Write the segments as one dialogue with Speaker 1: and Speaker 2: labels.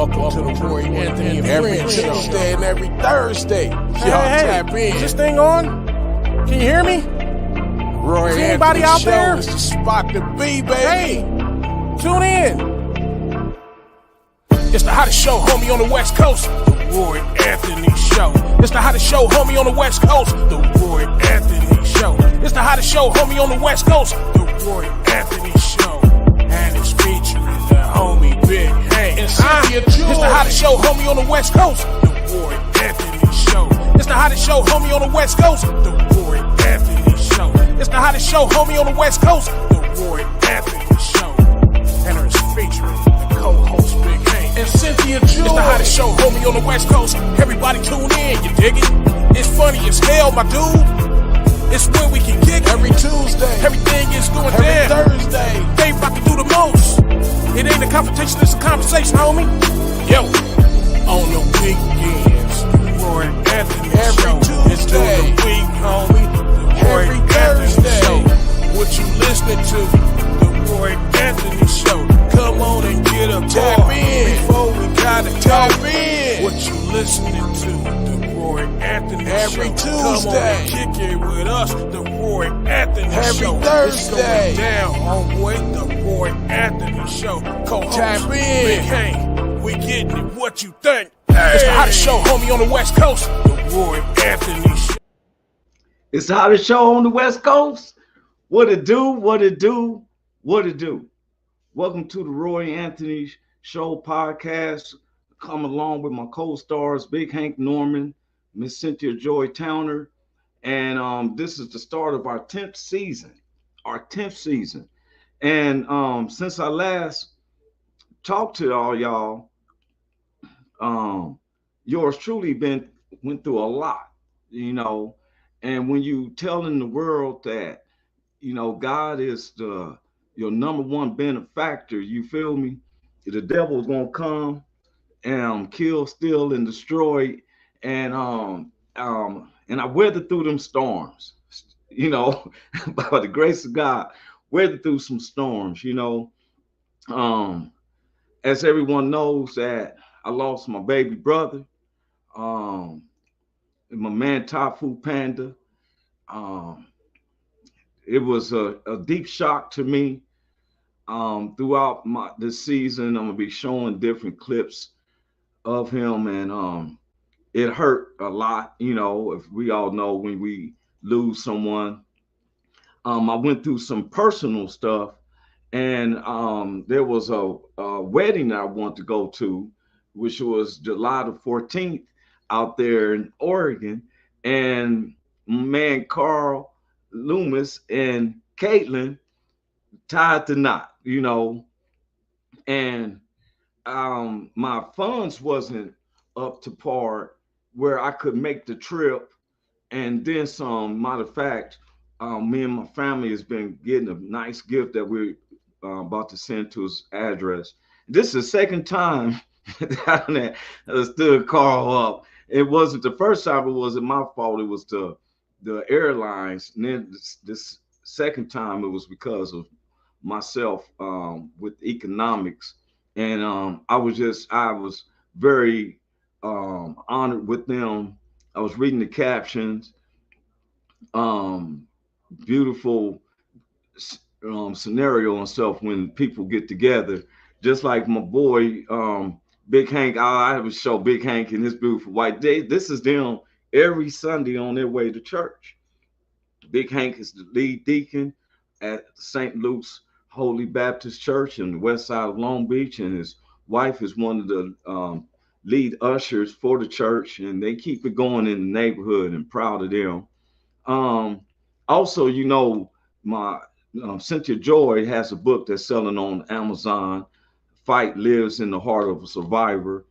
Speaker 1: Welcome to the Roy Anthony and every Tuesday and every Thursday. Y'all tap in.
Speaker 2: Is this thing on? Can you hear me?
Speaker 1: Roy
Speaker 2: Is
Speaker 1: Anthony
Speaker 2: anybody out
Speaker 1: Show
Speaker 2: there?
Speaker 1: is the spot to be, baby.
Speaker 2: Hey, tune in.
Speaker 1: It's the hottest show, homie, on the West Coast. The Roy Anthony Show. It's the hottest show, homie, on the West Coast. The Roy Anthony Show. It's the hottest show, homie, on the West Coast. The Roy Anthony Show. And it's featuring the homie Big Hank and Cynthia. It's the hottest show, homie, on the West Coast. The Roy Anthony Show. It's the hottest show, homie, on the West Coast. The Roy Anthony Show. It's the hottest show, homie, on the West Coast. The Roy Anthony Show. And it's featuring the co-host Big Hank and Cynthia. It's the hottest show, homie, on the West Coast. Everybody tune in, you dig it? It's funny as hell, my dude. It's when we can kick every Tuesday.
Speaker 2: Everything is going
Speaker 1: every
Speaker 2: down.
Speaker 1: Thursday.
Speaker 2: They about to do the most. It ain't a confrontation, it's a conversation, homie. Yo, on the weekends, the Roy Anthony
Speaker 1: every
Speaker 2: Show.
Speaker 1: Tuesday.
Speaker 2: It's through the week, homie. The Roy
Speaker 1: every
Speaker 2: Anthony
Speaker 1: Thursday.
Speaker 2: Show. What you listening to? The Roy Anthony Show. Come on and get a
Speaker 1: Tap
Speaker 2: bar
Speaker 1: in.
Speaker 2: before we gotta
Speaker 1: Tap
Speaker 2: go.
Speaker 1: in.
Speaker 2: What you listening to? The Roy Anthony
Speaker 1: every
Speaker 2: Show.
Speaker 1: Tuesday.
Speaker 2: Come on and kick it with us. The Roy Anthony
Speaker 1: every
Speaker 2: Show.
Speaker 1: Thursday.
Speaker 2: It's going down, homeboy. The Roy Anthony Show. Co-host
Speaker 1: Tap in.
Speaker 2: Big Hank. We getting it. What you think? Hey. It's the hottest show, homie, on the West Coast. The Roy Anthony Show.
Speaker 3: It's the hottest show on the West Coast. What it do, what it do, what it do. Welcome to the Roy Anthony Show podcast. Come along with my co-stars, Big Hank Norman, Miss Cynthia Joy Towner. And this is the start of our 10th season. And since I last talked to all y'all, yours truly went through a lot, you know. And when you telling the world that, you know, God is your number one benefactor, you feel me? The devil's gonna come and kill, steal, and destroy. And I weathered through them storms, you know, by the grace of God, weathered through some storms, you know. As everyone knows that I lost my baby brother, my man Tafu Panda. It was a deep shock to me. Throughout this season, I'm gonna be showing different clips of him, and it hurt a lot, you know. If we all know when we lose someone. I went through some personal stuff, and there was a wedding I wanted to go to, which was July the 14th out there in Oregon, and man Carl Loomis and Caitlin tied the knot, you know, and my funds wasn't up to par where I could make the trip, and then some. Matter of fact, me and my family has been getting a nice gift that we're about to send to his address. This is the second time that I stood Carl up. It wasn't the first time. It wasn't my fault. It was the airlines. And then this second time, it was because of myself with economics. And I was very honored with them. I was reading the captions. Beautiful scenario and stuff when people get together. Just like my boy Big Hank, I have a show Big Hank and his beautiful wife. This is them every Sunday on their way to church. Big Hank is the lead deacon at St. Luke's Holy Baptist Church in the west side of Long Beach, and his wife is one of the lead ushers for the church, and they keep it going in the neighborhood, and proud of them. Also, you know, my Cynthia Joy has a book that's selling on Amazon. Fight lives in the heart of a survivor.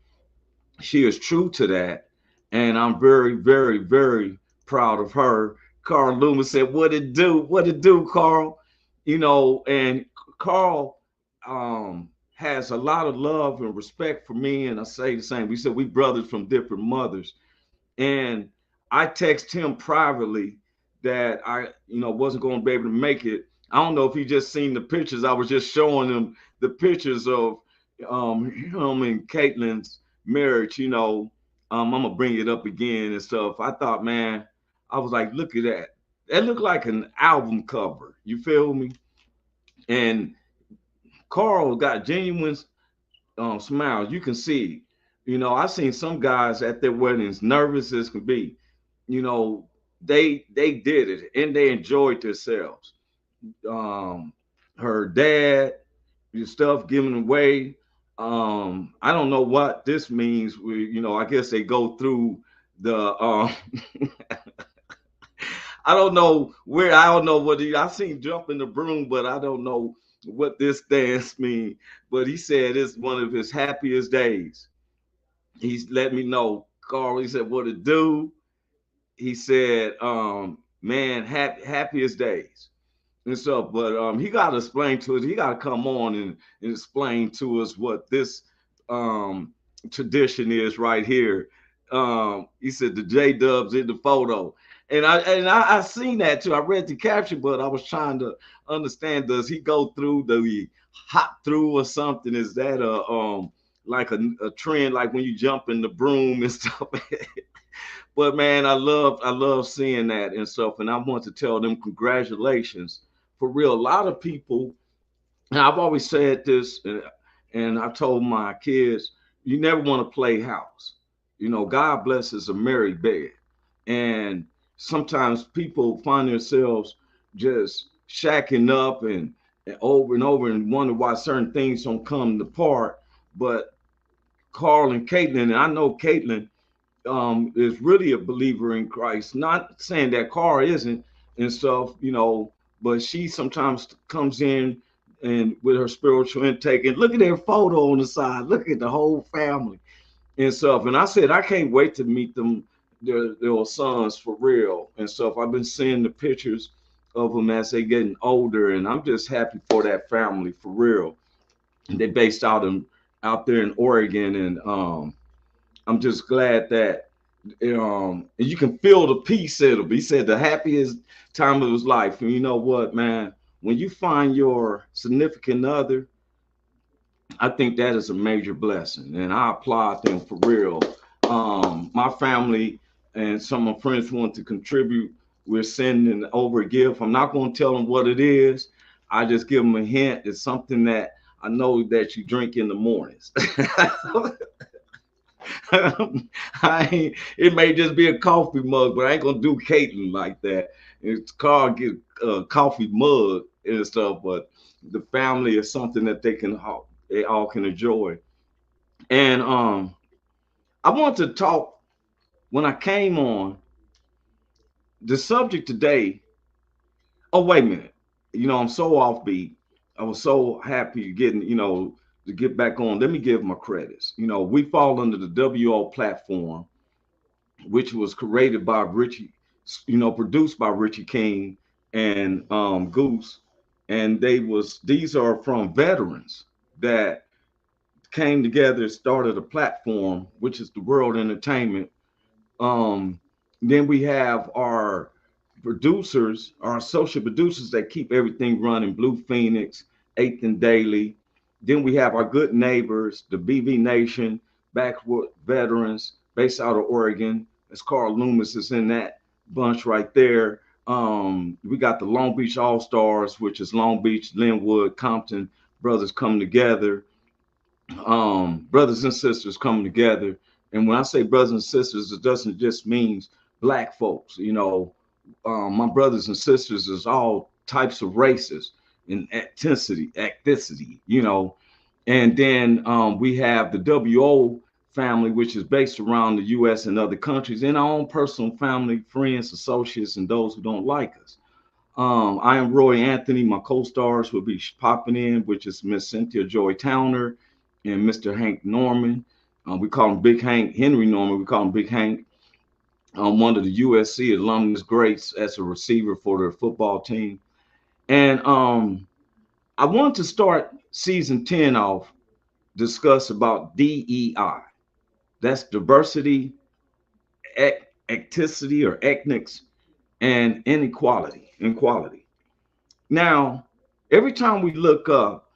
Speaker 3: She is true to that, and I'm very, very, very proud of her. Carl Loomis said, "What it do, Carl?" You know, and Carl has a lot of love and respect for me, and I say the same. We said we brothers from different mothers, and I text him privately that I, you know, wasn't going to be able to make it. I don't know if he just seen the pictures. I was just showing him the pictures of, him and Caitlin's marriage, I'm gonna bring it up again and stuff. I thought, man, I was like, look at that. That looked like an album cover. You feel me? And Carl got genuine smiles. You can see. I've seen some guys at their weddings nervous as can be. You know, they did it and they enjoyed themselves. Um, her dad, your stuff given away. I don't know what this means. I guess they go through the I don't know where. I don't know what I seen jump in the broom, but I don't know what this dance mean. But he said it's one of his happiest days. He's let me know, Carl. He said what to do. He said, man, happiest days and stuff. But he got to explain to us. He got to come on and explain to us what this um, tradition is right here. He said the J Dubs in the photo, and I seen that too. I read the caption, but I was trying to understand. Does he go through the hop through or something? Is that a like a trend, like when you jump in the broom and stuff? But man, I love seeing that and stuff, and I want to tell them congratulations for real. A lot of people, and I've always said this, and I told my kids, you never want to play house. God blesses a merry bed, and sometimes people find themselves just shacking up and over and wonder why certain things don't come to part. But Carl and Caitlin, and I know Caitlin is really a believer in Christ. Not saying that Carl isn't and stuff, but she sometimes comes in and with her spiritual intake and look at their photo on the side, look at the whole family and stuff. And I said, I can't wait to meet them, their sons for real and stuff. I've been seeing the pictures of them as they getting older, and I'm just happy for that family for real. And they based out there in Oregon, and I'm just glad that and you can feel the peace in him. He said the happiest time of his life. And you know what, man? When you find your significant other, I think that is a major blessing, and I applaud them for real. My family and some of my friends want to contribute. We're sending over a gift. I'm not going to tell them what it is. I just give them a hint. It's something that I know that you drink in the mornings. It may just be a coffee mug, but I ain't gonna do Caitlin like that. It's Carl get a coffee mug and stuff, but the family is something that they all can enjoy. And I want to talk when I came on the subject today. Oh, wait a minute. I'm so offbeat. I was so happy getting, to get back on. Let me give my credits. We fall under the WO platform, which was created by Richie, produced by Richie King and Goose. And these are from veterans that came together, started a platform, which is the World Entertainment. Um, then we have our producers, our social producers that keep everything running, Blue Phoenix, Eighth and Daily. Then we have our good neighbors, the BV Nation, backward veterans based out of Oregon. As Carl Loomis is in that bunch right there. We got the Long Beach All Stars, which is Long Beach, Linwood, Compton brothers coming together, brothers and sisters coming together. And when I say brothers and sisters, it doesn't just mean black folks. My brothers and sisters is all types of races and ethnicity. And then we have the WO family, which is based around the U.S. and other countries, and our own personal family, friends, associates, and those who don't like us. I am Roy Anthony. My co-stars will be popping in, which is Miss Cynthia Joy Towner and Mr. Hank Norman. We call him Big Hank, Henry Norman. We call him Big Hank. One of the USC alumnus greats as a receiver for their football team. And I want to start season 10 off, discuss about DEI. That's diversity, ethnicity or ethnics, and inequality. Now, every time we look up,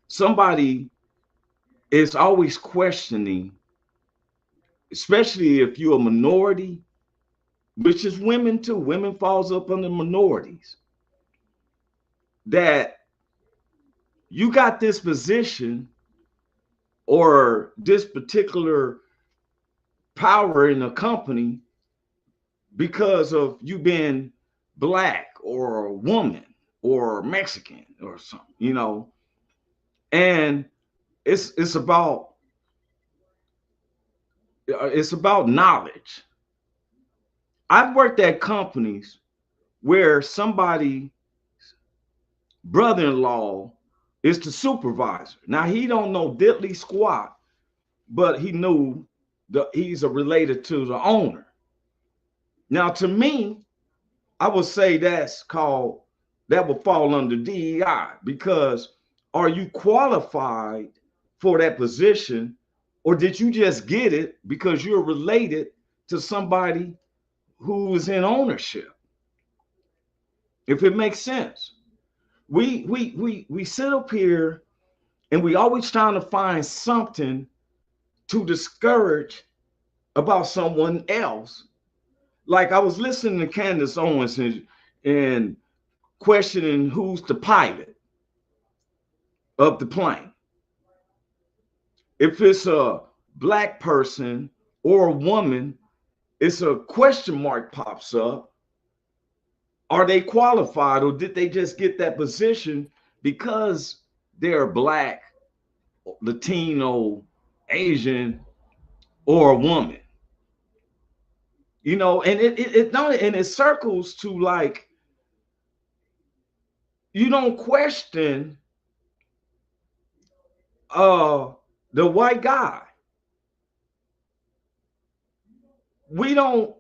Speaker 3: somebody it's always questioning, especially if you're a minority, which is women too. Women falls up under minorities. That you got this position or this particular power in a company because of you being black or a woman or Mexican or something, you know. And it's it's about knowledge. I've worked at companies where somebody brother-in-law is the supervisor. Now he don't know diddly squat, but he knew he's related to the owner. Now to me, I would say that would fall under DEI, because are you qualified for that position, or did you just get it because you're related to somebody who is in ownership? If it makes sense. We sit up here and we always trying to find something to discourage about someone else. Like I was listening to Candace Owens and questioning who's the pilot of the plane. If it's a black person or a woman, it's a question mark pops up. Are they qualified, or did they just get that position because they're black, Latino, Asian, or a woman? You know, and it circles to like, you don't question the white guy. We don't,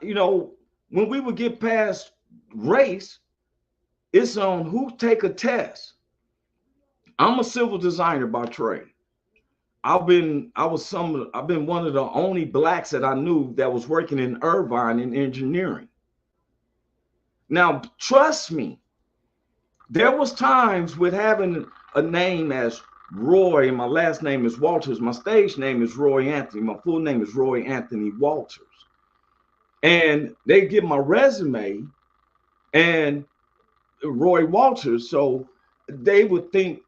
Speaker 3: you know, when we would get past race, it's on who take a test. I'm a civil designer by trade. I've been one of the only blacks that I knew that was working in Irvine in engineering. Now, trust me, there was times with having a name as Roy, and my last name is Walters. My stage name is Roy Anthony. My full name is Roy Anthony Walters. And they get my resume and Roy Walters, so they would think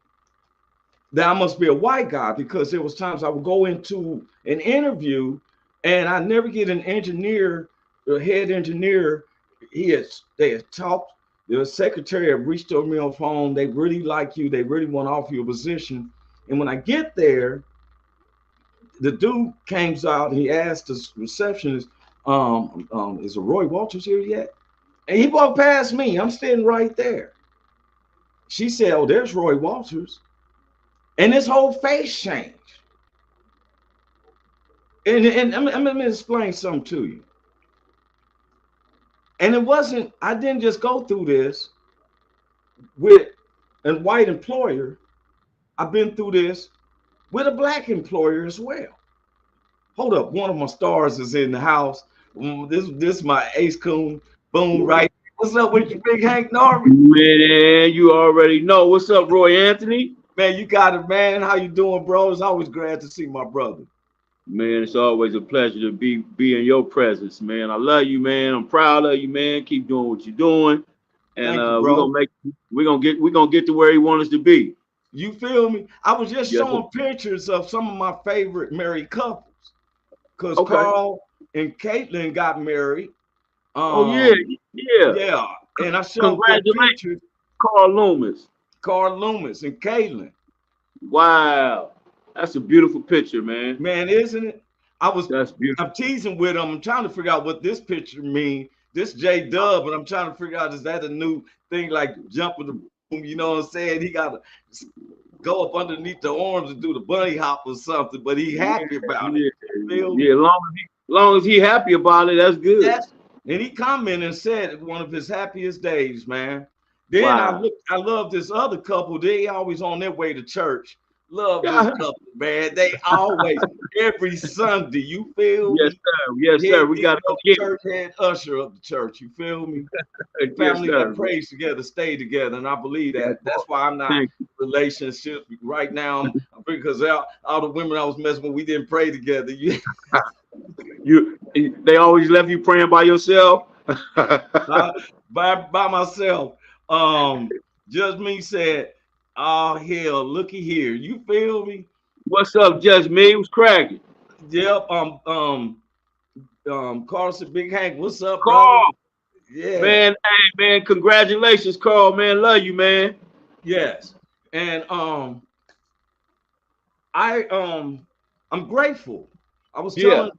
Speaker 3: that I must be a white guy, because there was times I would go into an interview and I never get an engineer, the head engineer. They had talked. The secretary had reached over me on the phone. They really like you. They really want to offer you a position. And when I get there, the dude came out and he asked the receptionist, is a Roy Walters here yet? And he walked past me. I'm standing right there. She said, oh, there's Roy Walters. And his whole face changed. And let me explain something to you. And it wasn't, I didn't just go through this with a white employer. I've been through this with a black employer as well. Hold up, one of my stars is in the house. This is my ace coon. Boom, right. What's up with you, Big Hank Norman?
Speaker 4: Man, you already know. What's up, Roy Anthony?
Speaker 3: Man, you got it, man. How you doing, bro? It's always glad to see my brother.
Speaker 4: Man, it's always a pleasure to be in your presence, man. I love you, man. I'm proud of you, man. Keep doing what you're doing, and
Speaker 3: you,
Speaker 4: we're gonna get to where he wants us to be.
Speaker 3: You feel me? I was just showing pictures of some of my favorite married couples, because Carl and Caitlin got married.
Speaker 4: Yeah.
Speaker 3: And I showed
Speaker 4: congratulations, Carl
Speaker 3: Loomis and Caitlin.
Speaker 4: Wow. That's a beautiful picture, man.
Speaker 3: Man, isn't it?
Speaker 4: That's beautiful.
Speaker 3: I'm teasing with them. I'm trying to figure out what this picture means. This J Dub, but I'm trying to figure out, is that a new thing like jumping the boom? You know what I'm saying? He got to go up underneath the arms and do the bunny hop or something, but he happy about it.
Speaker 4: Yeah, long as he happy about it, that's good.
Speaker 3: And he commented and said one of his happiest days, man. Then I love this other couple. They always on their way to church. Love this couple, man. They always, every Sunday, you feel
Speaker 4: me? Yes, sir. We got to go get
Speaker 3: church head usher of the church. You feel me? Family that prays together, stay together, and I believe that. That's why I'm not in relationship right now. I'm because all the women I was messing with, we didn't pray together.
Speaker 4: They always left you praying by yourself.
Speaker 3: by myself. Just me said, "Oh hell, looky here." You feel me?
Speaker 4: What's up, just me? What's cracking?
Speaker 3: Yep. Carson, Big Hank, what's up, brother?
Speaker 4: Carl,
Speaker 3: Yeah.
Speaker 4: man, hey man, congratulations, Carl, man. Love you, man.
Speaker 3: Yes. And I'm grateful. I was telling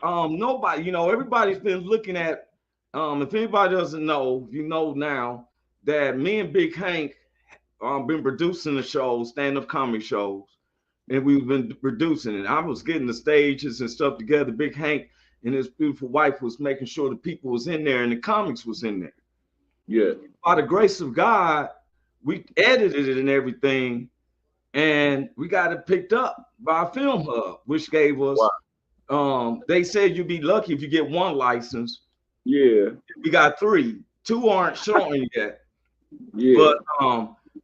Speaker 3: nobody, everybody's been looking at if anybody doesn't know, you know now that me and Big Hank been producing the shows, stand-up comedy shows, and we've been producing it. I was getting the stages and stuff together. Big Hank and his beautiful wife was making sure the people was in there and the comics was in there.
Speaker 4: Yeah.
Speaker 3: By the grace of God, we edited it and everything, and we got it picked up by Film Hub, which gave us. Wow. They said you'd be lucky if you get one license.
Speaker 4: Yeah.
Speaker 3: We got 3. 2 aren't showing yet.
Speaker 4: Yeah.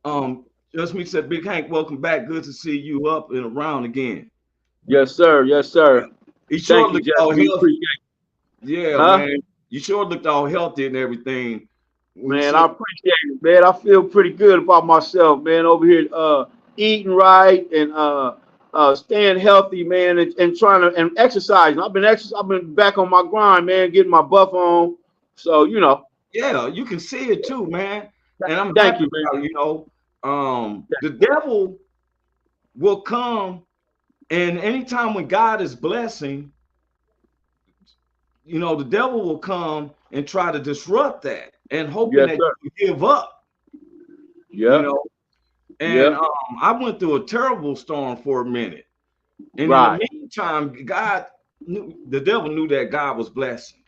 Speaker 3: But just me said, Big Hank, welcome back. Good to see you up and around again.
Speaker 4: Yes, sir. Yes, sir.
Speaker 3: He sure looked all healthy.
Speaker 4: Yeah,
Speaker 3: man. You sure looked all healthy and everything.
Speaker 4: Man, I appreciate it, man. I feel pretty good about myself, man. Over here, eating right and staying healthy, man, and trying to and exercising. I've been back on my grind, man, getting my buff on. So
Speaker 3: Yeah, you can see it too, man. And I'm
Speaker 4: thank you,
Speaker 3: man. The devil will come, and anytime when God is blessing, the devil will come and try to disrupt that and hoping that you give up.
Speaker 4: Yeah.
Speaker 3: And I went through a terrible storm for a minute. And in the meantime, the devil knew that God was blessing.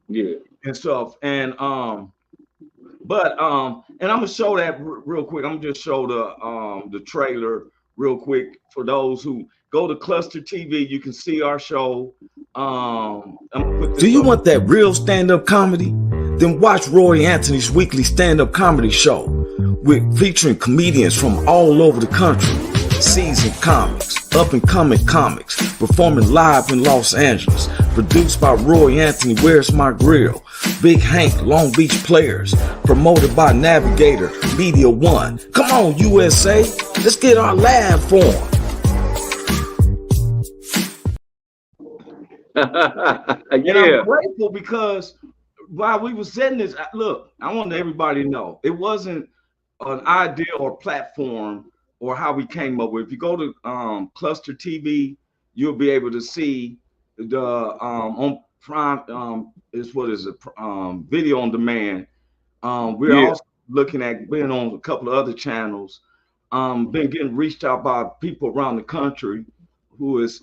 Speaker 4: Yeah.
Speaker 3: And stuff. And and I'm gonna show that real quick. I'm gonna just show the trailer real quick for those who go to Cluster TV. You can see our show.
Speaker 5: Do you want that real stand-up comedy? Then watch Roy Anthony's weekly stand-up comedy show, featuring comedians from all over the country, seasoned comics, up-and-coming comics, performing live in Los Angeles. Produced by Roy Anthony, Where's My Grill, Big Hank, Long Beach Players. Promoted by Navigator, Media One. Come on, USA, let's get our laugh on.
Speaker 3: And I'm grateful because while we were setting this, look, I want everybody to know it wasn't an idea or platform or how we came up with it. If you go to Cluster TV, you'll be able to see the on Prime video on demand. We're also looking at being on a couple of other channels. Been getting reached out by people around the country who has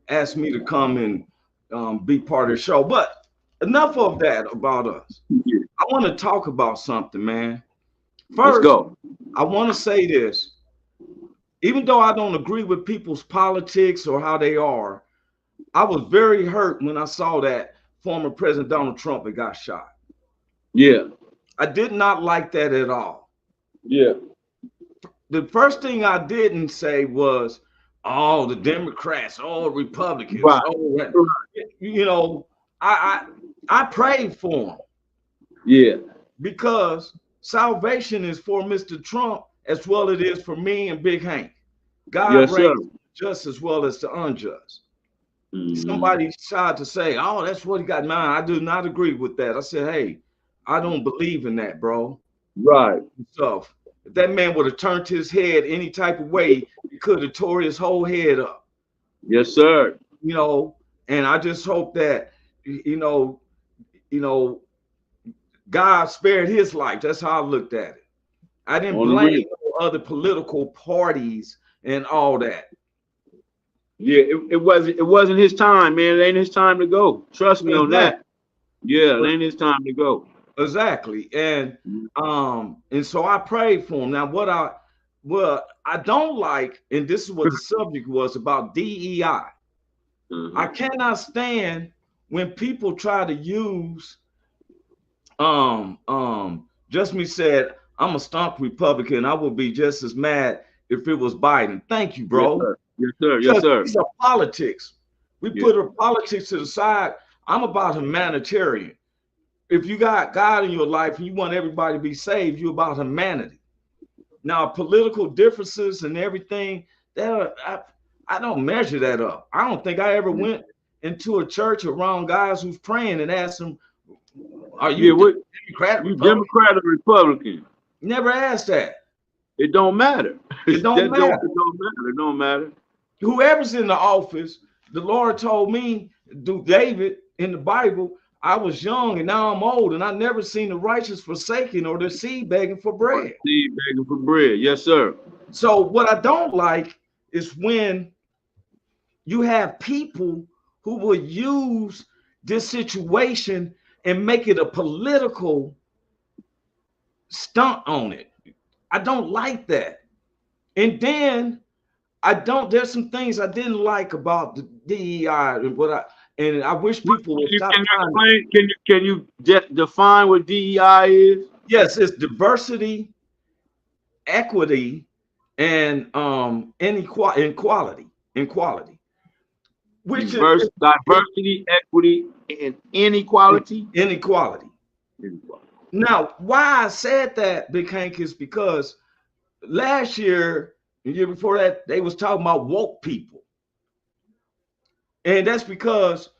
Speaker 3: asked me to come and be part of the show. But enough of that about us. I want to talk about something, man. First,
Speaker 4: let's go.
Speaker 3: I want to say this. Even though I don't agree with people's politics or how they are, I was very hurt when I saw that former President Donald Trump had got shot.
Speaker 4: Yeah.
Speaker 3: I did not like that at all.
Speaker 4: Yeah.
Speaker 3: The first thing I didn't say was, oh, the Democrats, oh, Republicans,
Speaker 4: right.
Speaker 3: Oh, I prayed for them.
Speaker 4: Yeah.
Speaker 3: Because salvation is for Mr. Trump as well as it is for me and Big Hank. God reigns just as well as the unjust. Somebody tried to say, oh, that's what he got in mind. I do not agree with that. I said, hey, I don't believe in that, bro.
Speaker 4: Right.
Speaker 3: So if that man would have turned his head any type of way, he could have tore his whole head up.
Speaker 4: Yes, sir.
Speaker 3: And I just hope that, God spared his life. That's how I looked at it. I didn't blame other political parties and all that.
Speaker 4: Yeah, it wasn't his time, man. It ain't his time to go. Trust me on that. Yeah, it ain't his time to go.
Speaker 3: Exactly. And so I prayed for him. Now what I don't like, and this is what the subject was about DEI. I cannot stand when people try to use just me said, I'm a staunch Republican. I will be just as mad if it was Biden. Thank you, bro.
Speaker 4: Yes, sir. Yes, sir.
Speaker 3: These are politics. We put our politics to the side. I'm about humanitarian. If you got God in your life and you want everybody to be saved, you're about humanity. Now, political differences and everything, I don't measure that up. I don't think I ever went into a church around guys who's praying and asked them, are you Democrat?
Speaker 4: You Democrat or Republican?
Speaker 3: Never asked that.
Speaker 4: It don't matter.
Speaker 3: It don't matter.
Speaker 4: It don't matter.
Speaker 3: Whoever's in the office, the Lord told me, through David in the Bible, I was young and now I'm old, and I never seen the righteous forsaken or their seed begging for bread.
Speaker 4: Seed begging for bread, yes, sir.
Speaker 3: So what I don't like is when you have people who will use this situation and make it a political stunt on it. I don't like that. And then there's some things I didn't like about the DEI and I wish people would stop.
Speaker 4: Can you just define what DEI is?
Speaker 3: Yes, it's diversity, equity, and inequality. Which is
Speaker 4: diversity, equity, and inequality.
Speaker 3: Inequality. Now, why I said that, Big Hank, is because last year, the year before that, they was talking about woke people. And that's because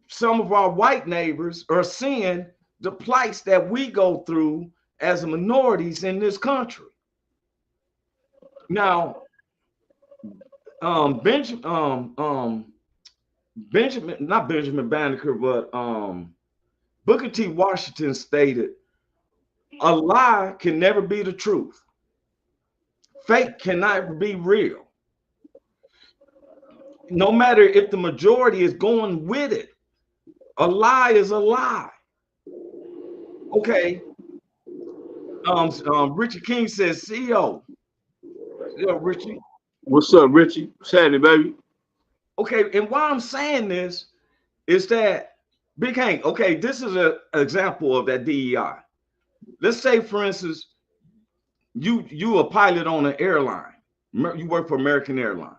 Speaker 3: some of our white neighbors are seeing the plights that we go through as minorities in this country. Now, Benjamin, not Benjamin Banneker, but Booker T. Washington stated, a lie can never be the truth. Fake cannot be real. No matter if the majority is going with it, a lie is a lie. Okay. Richie King says, CEO. Richie.
Speaker 4: What's up, Richie? What's happening, baby?
Speaker 3: Okay, and why I'm saying this is that, Big Hank, okay, this is an example of that DEI. Let's say, for instance, you a pilot on an airline. You work for American Airlines.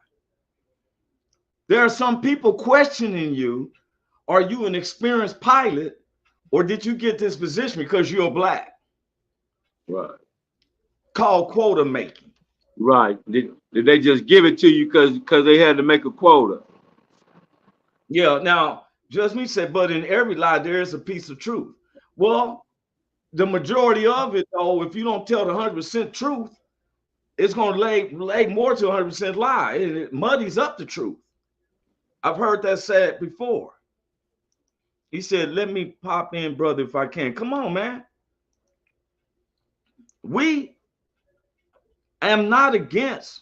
Speaker 3: There are some people questioning you. Are you an experienced pilot, or did you get this position because you're black?
Speaker 4: Right.
Speaker 3: Called quota making.
Speaker 4: Right. Did they just give it to you because they had to make a quota?
Speaker 3: Yeah. Now, just me said, but in every lie there is a piece of truth. Well, the majority of it, though, if you don't tell the 100% truth, it's going to lay more to 100% lie, and it muddies up the truth. I've heard that said before. He said, let me pop in, brother, if I can. Come on, man. I am not against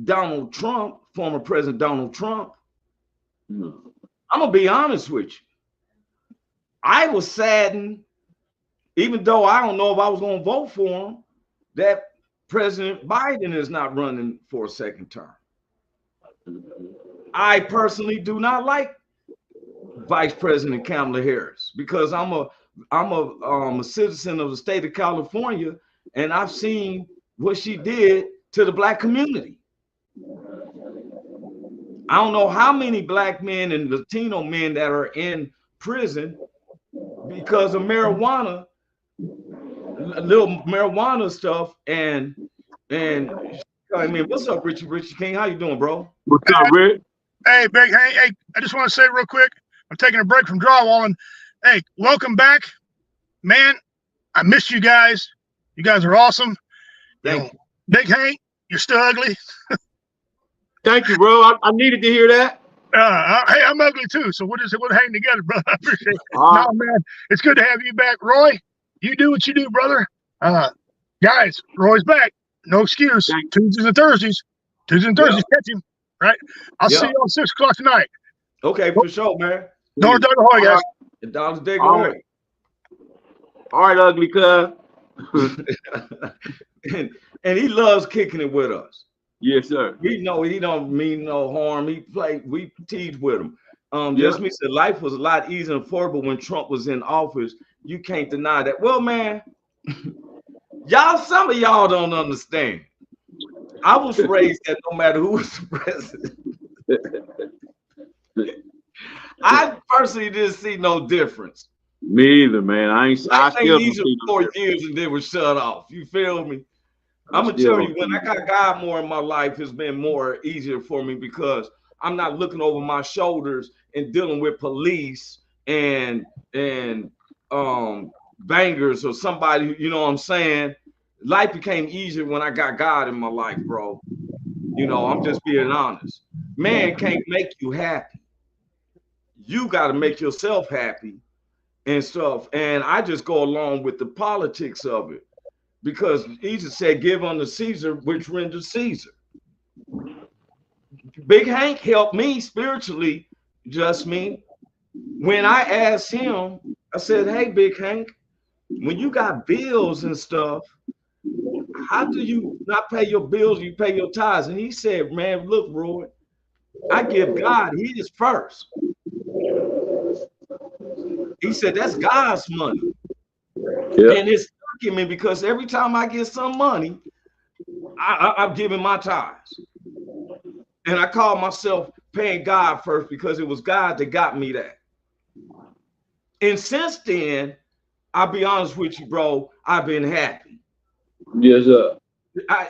Speaker 3: Donald Trump, former President Donald Trump. I'm going to be honest with you. I was saddened, even though I don't know if I was going to vote for him, that President Biden is not running for a second term. I personally do not like Vice President Kamala Harris because I'm a citizen of the state of California, and I've seen what she did to the black community. I don't know how many black men and Latino men that are in prison because of marijuana, little marijuana stuff, and I mean, what's up, Richie King? How you doing, bro?
Speaker 4: What's up, Rick?
Speaker 2: Hey, Big. Hey, I just want to say real quick, I'm taking a break from drywalling. Hey, welcome back, man. I missed you guys. You guys are awesome.
Speaker 3: Thank you.
Speaker 2: Big Hank, you're still ugly.
Speaker 4: Thank you, bro. I needed to hear that.
Speaker 2: Hey, I'm ugly too. So we're hanging together, brother. I appreciate it. No, man, it's good to have you back, Roy. You do what you do, brother. Guys, Roy's back. No excuse. Tuesdays and Thursdays. Catch him. Right. I'll see you on 6 o'clock tonight.
Speaker 3: Okay, for sure, man.
Speaker 2: Don't ahoy, guys.
Speaker 3: Dollars dig ahoy.
Speaker 4: All right, ugly cuz.
Speaker 3: and he loves kicking it with us.
Speaker 4: Yes, sir.
Speaker 3: He don't mean no harm. We tease with him. Just me said life was a lot easier and affordable when Trump was in office. You can't deny that. Well, man, some of y'all don't understand. I was raised that no matter who was the president. I personally didn't see no difference.
Speaker 4: Me either, man. I
Speaker 3: think
Speaker 4: still
Speaker 3: these
Speaker 4: don't
Speaker 3: are
Speaker 4: see no
Speaker 3: 4
Speaker 4: difference.
Speaker 3: years and they were shut off. You feel me? I'm gonna tell you, when I got God more in my life, it's been more easier for me because I'm not looking over my shoulders and dealing with police and bangers or somebody, you know what I'm saying? Life became easier when I got God in my life, bro. You know, I'm just being honest. Man can't make you happy. You got to make yourself happy and stuff. And I just go along with the politics of it because Jesus said, give unto Caesar which renders Caesar. Big Hank helped me spiritually, just me. When I asked him, I said, hey, Big Hank, when you got bills and stuff, how do you not pay your bills? You pay your tithes. And he said, man, look, Roy, I give God his first. He said, that's God's money. Yeah. And it's stuck in me because every time I get some money, I'm giving my tithes. And I call myself paying God first because it was God that got me that. And since then, I'll be honest with you, bro, I've been happy.
Speaker 4: Yes, sir.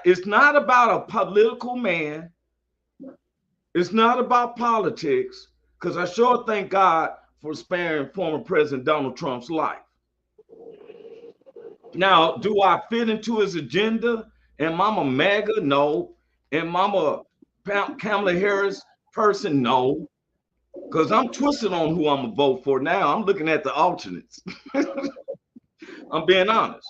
Speaker 3: It's not about a political man. It's not about politics, because I sure thank God for sparing former President Donald Trump's life. Now, do I fit into his agenda? Am I a MAGA? No. Am I a Kamala Harris person? No. Because I'm twisted on who I'm going to vote for now. I'm looking at the alternates. I'm being honest.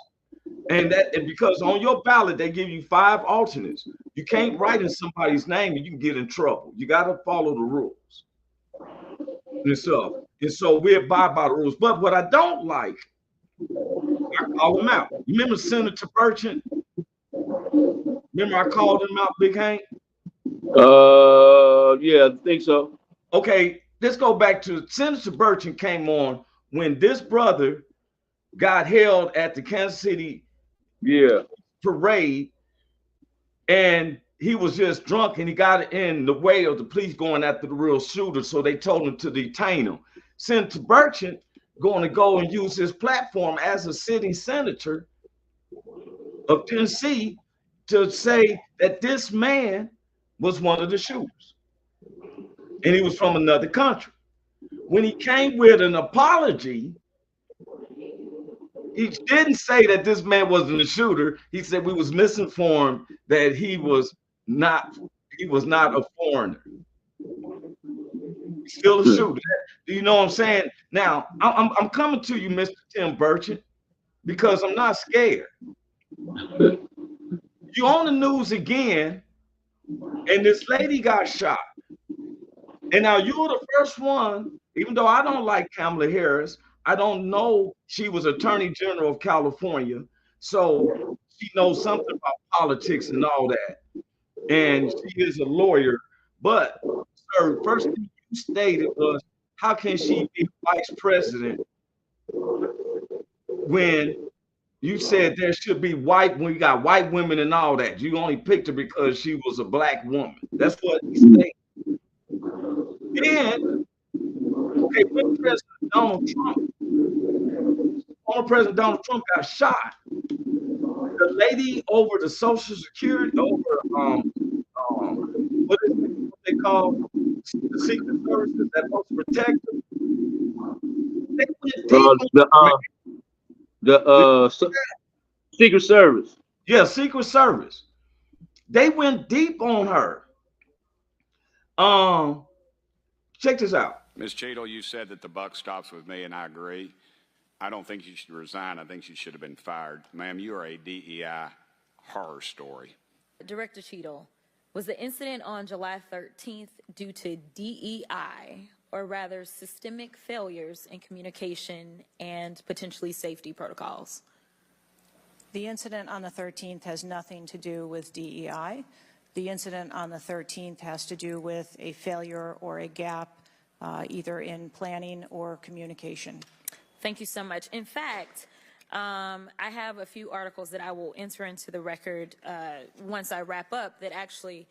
Speaker 3: And because on your ballot, they give you 5 alternates. You can't write in somebody's name and you can get in trouble. You got to follow the rules. And so we abide by the rules. But what I don't like, I call them out. You remember Senator Burchett? Remember I called him out, Big Hank?
Speaker 4: Yeah, I think so.
Speaker 3: Okay, let's go back to Senator Burchett came on when this brother got held at the Kansas City parade, and he was just drunk and he got in the way of the police going after the real shooter, so they told him to detain him. Senator Burchett going to go and use his platform as a sitting senator of Tennessee to say that this man was one of the shooters and he was from another country. When he came with an apology, he didn't say that this man wasn't a shooter. He said we was misinformed that he was not a foreigner. He's still a shooter. Do you know what I'm saying? Now, I'm coming to you, Mr. Tim Burchett, because I'm not scared. You on the news again, and this lady got shot. And now you're the first one, even though I don't like Kamala Harris, I don't know she was Attorney General of California, so she knows something about politics and all that. And she is a lawyer. But, sir, first thing you stated was, how can she be vice president when you said there should be when you got white women and all that? You only picked her because she was a black woman. That's what he stated. And, okay, when President Donald Trump got shot, the lady over the Social Security, over what they call the Secret Services that supposed to protect them. They
Speaker 4: went Secret Service.
Speaker 3: Yeah, Secret Service. They went deep on her. Check this out.
Speaker 6: Ms. Cheadle, you said that the buck stops with me, and I agree. I don't think you should resign. I think you should have been fired. Ma'am, you are a DEI horror story.
Speaker 7: Director Cheadle, was the incident on July 13th due to DEI, or rather systemic failures in communication and potentially safety protocols?
Speaker 8: The incident on the 13th has nothing to do with DEI. The incident on the 13th has to do with a failure or a gap either in planning or communication.
Speaker 7: Thank you so much. In fact, I have a few articles that I will enter into the record once I wrap up that actually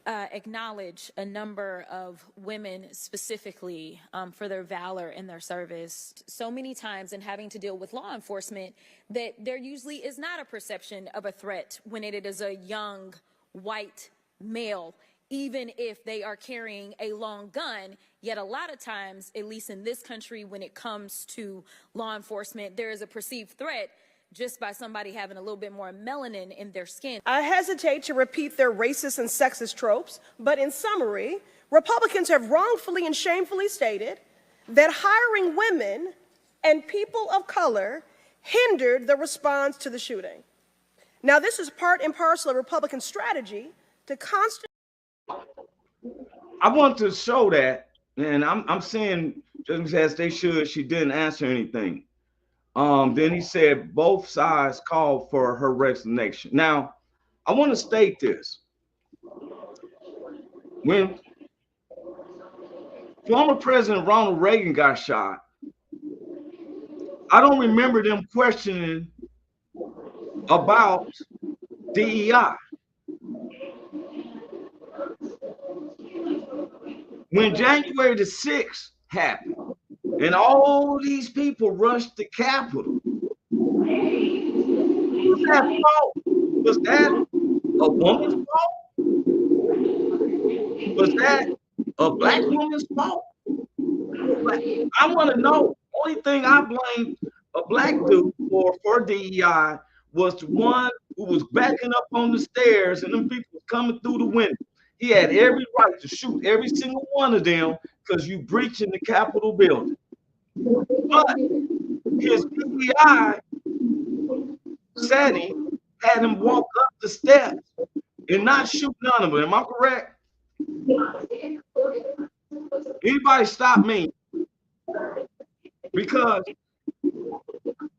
Speaker 7: acknowledge a number of women specifically for their valor in their service. So many times in having to deal with law enforcement that there usually is not a perception of a threat when it is a young white male, even if they are carrying a long gun. Yet a lot of times, at least in this country, when it comes to law enforcement, there is a perceived threat just by somebody having a little bit more melanin in their skin.
Speaker 9: I hesitate to repeat their racist and sexist tropes, but in summary, Republicans have wrongfully and shamefully stated that hiring women and people of color hindered the response to the shooting. Now, this is part and parcel of Republican strategy to constantly.
Speaker 3: I want to show that, and I'm saying just as they should, she didn't answer anything. Then he said both sides called for her resignation. Now, I want to state this. When former President Ronald Reagan got shot, I don't remember them questioning about DEI. When January the 6th happened, and all these people rushed the Capitol, who's that fault? Was that a woman's fault? Was that a black woman's fault? I want to know. Only thing I blamed a black dude for DEI was the one who was backing up on the stairs and them people was coming through the window. He had every right to shoot every single one of them because you breaching the Capitol building. But his DEI setting had him walk up the steps and not shoot none of them. Am I correct? Anybody stop me? Because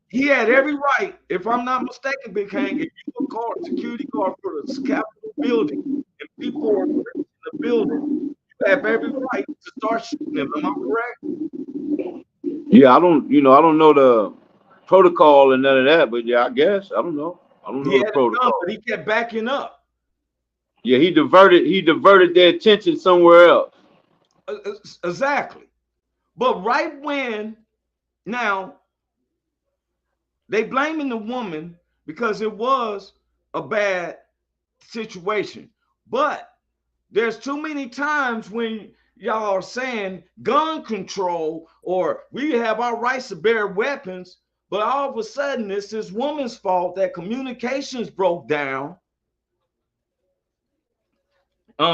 Speaker 3: he had every right, if I'm not mistaken, Big Hang, if you were called security guard for the Capitol building and people were in the building, you have every right to start shooting them. Am I correct?
Speaker 4: Yeah, I don't know the protocol and none of that, but yeah, I guess I don't know the protocol.
Speaker 3: But he kept backing up.
Speaker 4: Yeah, he diverted their attention somewhere else.
Speaker 3: Exactly. But right when now they blaming the woman because it was a bad situation, but there's too many times when y'all are saying gun control or we have our rights to bear weapons, but all of a sudden it's this woman's fault that communications broke down.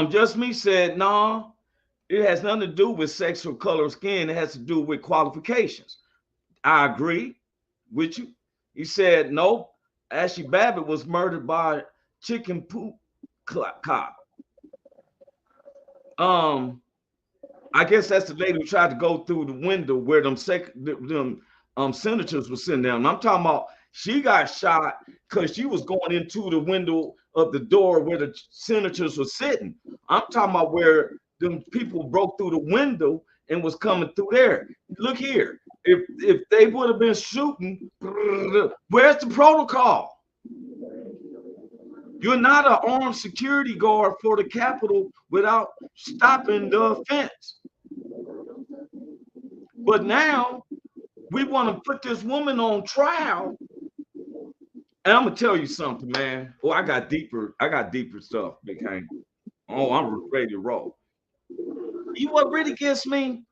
Speaker 3: Just me said, no, it has nothing to do with sex or color of skin. It has to do with qualifications. I agree with you. He said, nope, Ashley Babbitt was murdered by chicken poop cop. I guess that's the lady who tried to go through the window where them senators were sitting down. I'm talking about she got shot because she was going into the window of the door where the senators were sitting. I'm talking about where them people broke through the window and was coming through there. Look here, if they would have been shooting, where's the protocol? You're not an armed security guard for the Capitol without stopping the offense. But now we want to put this woman on trial. And I'm gonna tell you something, man. Oh, I got deeper stuff, Big Hank. Oh, I'm ready to roll. You what really gets me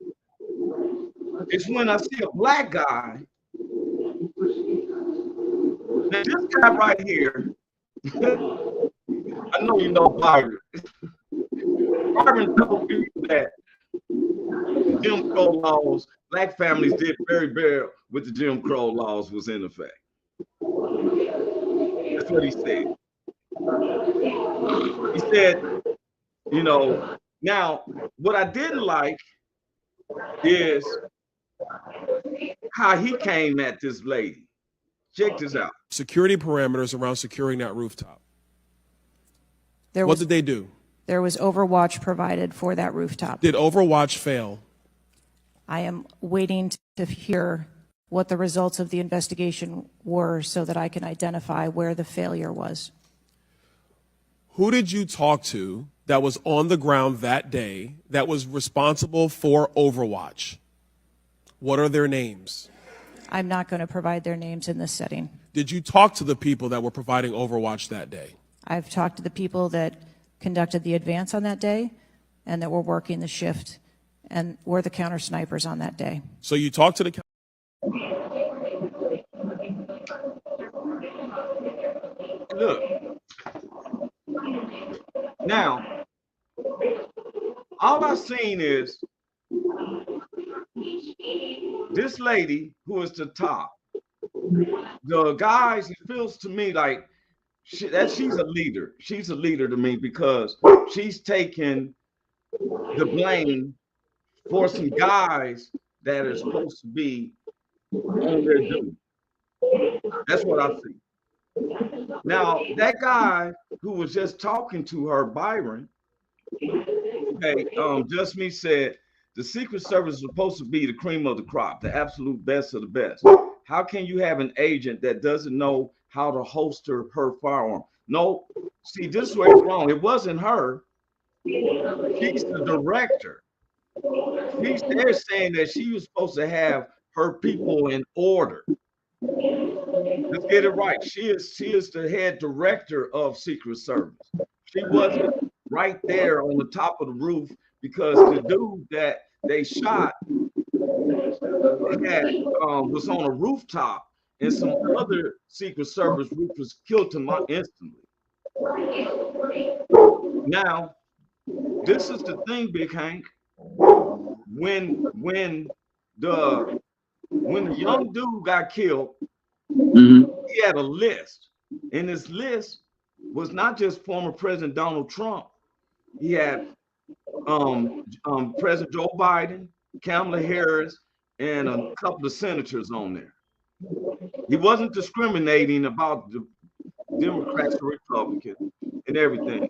Speaker 3: is when I see a black guy. Now this guy right here, I know you know Byron. Byron told me that Jim Crow laws, black families did very bad with the Jim Crow laws was in effect. That's what he said. He said, you know, now what I didn't like is how he came at this lady. Check this out.
Speaker 1: Security parameters around securing that rooftop. What did they do?
Speaker 8: There was Overwatch provided for that rooftop.
Speaker 1: Did Overwatch fail?
Speaker 8: I am waiting to hear what the results of the investigation were so that I can identify where the failure was.
Speaker 1: Who did you talk to that was on the ground that day that was responsible for Overwatch? What are their names?
Speaker 8: I'm not going to provide their names in this setting.
Speaker 1: Did you talk to the people that were providing Overwatch that day?
Speaker 8: I've talked to the people that conducted the advance on that day and that were working the shift and were the counter snipers on that day.
Speaker 1: So you talked to the...
Speaker 3: Look, now, all I've seen is this lady who is the top. The guys, it feels to me like she's a leader. She's a leader to me because she's taking the blame for some guys that are supposed to be on their duty. That's what I see. Now, that guy who was just talking to her, Byron, okay, just me said, the Secret Service is supposed to be the cream of the crop, the absolute best of the best. How can you have an agent that doesn't know how to holster her firearm? No, see, this is where it's wrong. It wasn't her. She's the director. They're saying that she was supposed to have her people in order. Let's get it right. She is the head director of Secret Service. She wasn't right there on the top of the roof because the dude that they shot was on a rooftop, and some other Secret Service roofers killed him instantly. Now, this is the thing, Big Hank. When the young dude got killed, he had a list, and his list was not just former President Donald Trump. He had President Joe Biden, Kamala Harris, and a couple of senators on there. He wasn't discriminating about the Democrats or Republicans and everything.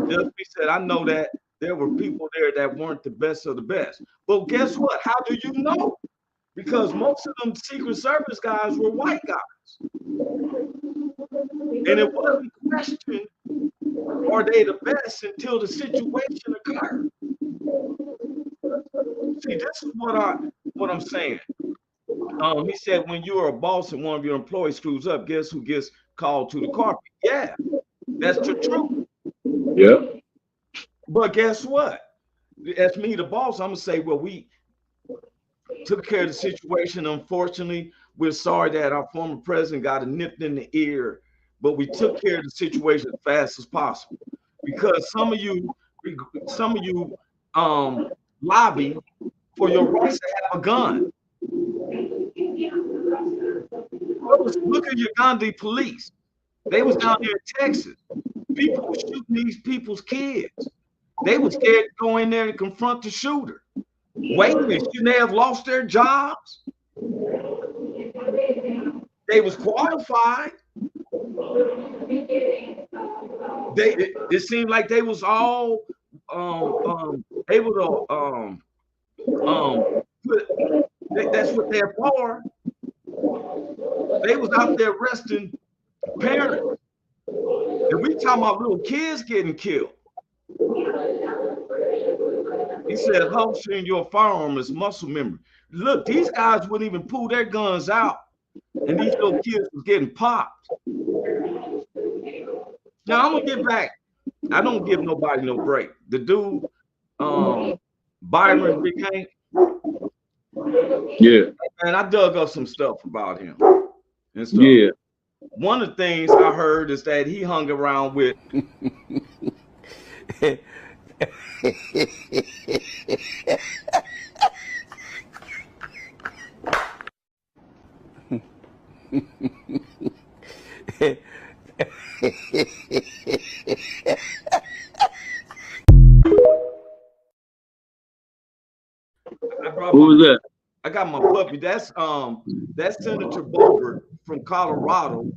Speaker 3: Just he said, I know that there were people there that weren't the best of the best. But guess what? How do you know? Because most of them Secret Service guys were white guys. And it wasn't questioned, are they the best until the situation occurred. See, this is what I'm saying. He said, when you're a boss and one of your employees screws up, guess who gets called to the carpet? Yeah, that's the truth.
Speaker 4: Yeah.
Speaker 3: But guess what? As me, the boss, I'm gonna say, well, we took care of the situation. Unfortunately, we're sorry that our former president got a nip in the ear, but we took care of the situation as fast as possible. Because some of you lobby for your rights to have a gun. Look at Uganda police. They was down there in Texas. People were shooting these people's kids. They were scared to go in there and confront the shooter. Wait a minute, shouldn't they have lost their jobs? They was qualified. It seemed like they was all able to that's what they're for. They was out there arresting parents. And we talking about little kids getting killed. He said, holstering your firearm is muscle memory. Look, these guys wouldn't even pull their guns out, and these little kids was getting popped. Now I'm gonna get back. I don't give nobody no break. The dude, Byron became.
Speaker 4: Yeah.
Speaker 3: And I dug up some stuff about him and stuff.
Speaker 4: Yeah.
Speaker 3: One of the things I heard is that he hung around with
Speaker 4: Who was that?
Speaker 3: I got my puppy. That's Senator Boebert from Colorado,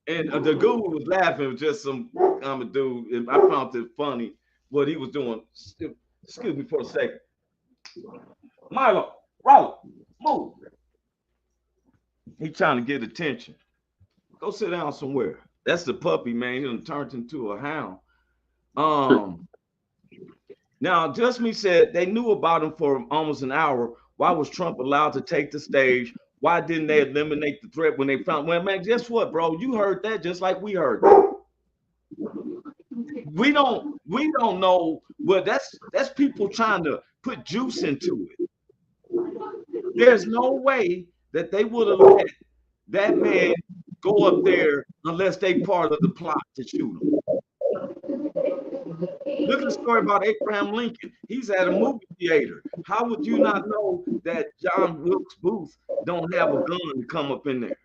Speaker 3: and the dude was laughing. It was just some dude, and I found it funny what he was doing. Excuse me for a second. Milo, Rollo, move. He trying to get attention. Go sit down somewhere. That's the puppy, man. He done turned into a hound. Now, Just Me said they knew about him for almost an hour. Why was Trump allowed to take the stage? Why didn't they eliminate the threat when they found? Well, man, guess what, bro? You heard that just like we heard that. We don't know. Well, that's people trying to put juice into it. There's no way that they would have let that man go up there unless they part of the plot to shoot him. Look at the story about Abraham Lincoln. He's at a movie theater. How would you not know that John Wilkes Booth don't have a gun to come up in there?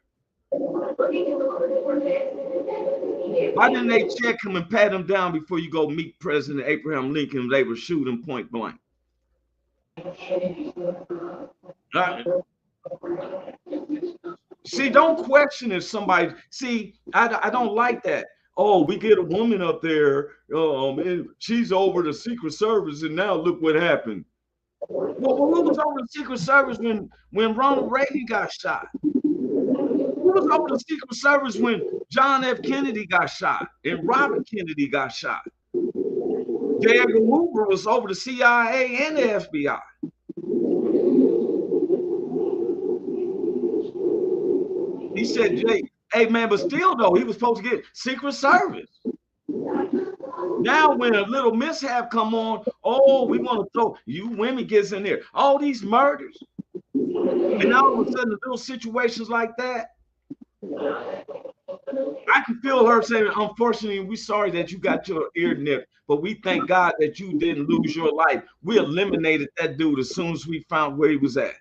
Speaker 3: Why didn't they check him and pat him down before you go meet President Abraham Lincoln? They were shooting point blank. See, don't question if somebody. See, I don't like that. Oh, we get a woman up there. And she's over the Secret Service, and now look what happened. Well, who was over the Secret Service when Ronald Reagan got shot? Who was over the Secret Service when John F. Kennedy got shot and Robert Kennedy got shot? J. Edgar Hoover was over the CIA and the FBI. He said, Jay, hey, man, but still, though, he was supposed to get Secret Service. Now, when a little mishap come on, oh, we want to throw, you women gets in there. All these murders. And all of a sudden, little situations like that, I can feel her saying, unfortunately, we're sorry that you got your ear nipped, but we thank God that you didn't lose your life. We eliminated that dude as soon as we found where he was at.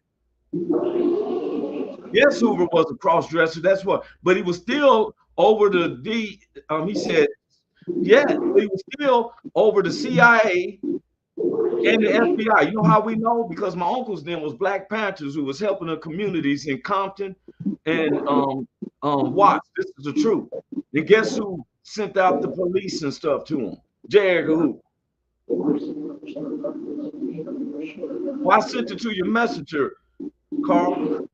Speaker 3: Yes, Hoover was a cross-dresser, that's what, but he was still over the he said, yeah, he was still over the CIA and the FBI. You know how we know? Because my uncle's then was Black Panthers who was helping the communities in Compton and Watts. This is the truth. And guess who sent out the police and stuff to him? J. Edgar Hoover. Well, I sent it to your messenger, Carl.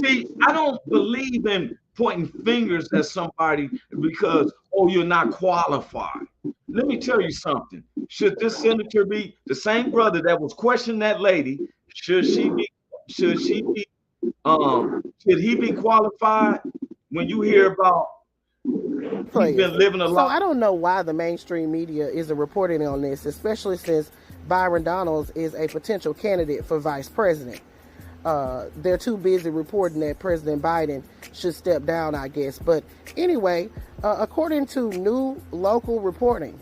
Speaker 3: See, I don't believe in pointing fingers at somebody because, oh, you're not qualified. Let me tell you something. Should this senator be the same brother that was questioning that lady? Should he be qualified? When you hear about he's been living a life.
Speaker 10: So I don't know why the mainstream media isn't reporting on this, especially since Byron Donalds is a potential candidate for vice president. They're too busy reporting that President Biden should step down, I guess. But anyway, according to new local reporting,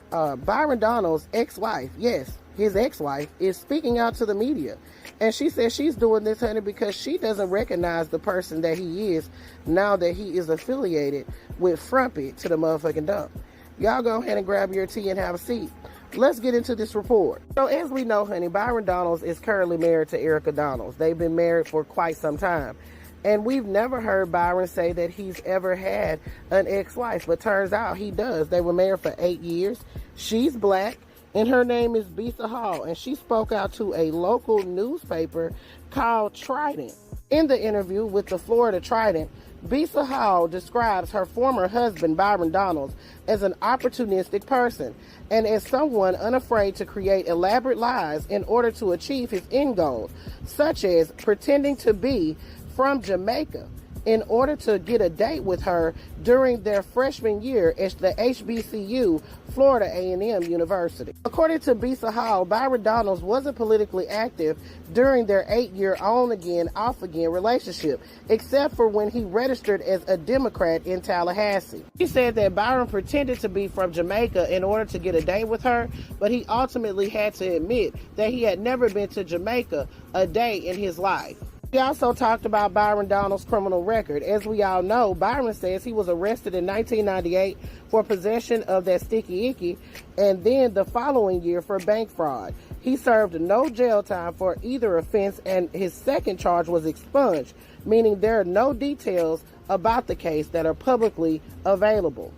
Speaker 10: Byron Donalds' ex-wife, yes, his ex-wife, is speaking out to the media. And she says she's doing this, honey, because she doesn't recognize the person that he is now that he is affiliated with Frumpy to the motherfucking dump. Y'all go ahead and grab your tea and have a seat. Let's get into this report. So as we know, honey, Byron Donalds is currently married to Erica Donalds. They've been married for quite some time. And we've never heard Byron say that he's ever had an ex-wife, but turns out he does. They were married for 8 years. She's Black, and her name is Bisa Hall, and she spoke out to a local newspaper called Trident. In the interview with the Florida Trident, Bisa Hall describes her former husband, Byron Donalds, as an opportunistic person and as someone unafraid to create elaborate lies in order to achieve his end goals, such as pretending to be from Jamaica in order to get a date with her during their freshman year at the HBCU, Florida A&M University. According to Bisa Hall, Byron Donalds wasn't politically active during their 8-year on-again, off-again relationship, except for when he registered as a Democrat in Tallahassee. He said that Byron pretended to be from Jamaica in order to get a date with her, but he ultimately had to admit that he had never been to Jamaica a day in his life. He also talked about Byron Donalds' criminal record. As we all know, Byron says he was arrested in 1998 for possession of that sticky icky, and then the following year for bank fraud. He served no jail time for either offense, and his second charge was expunged, meaning there are no details about the case that are publicly available.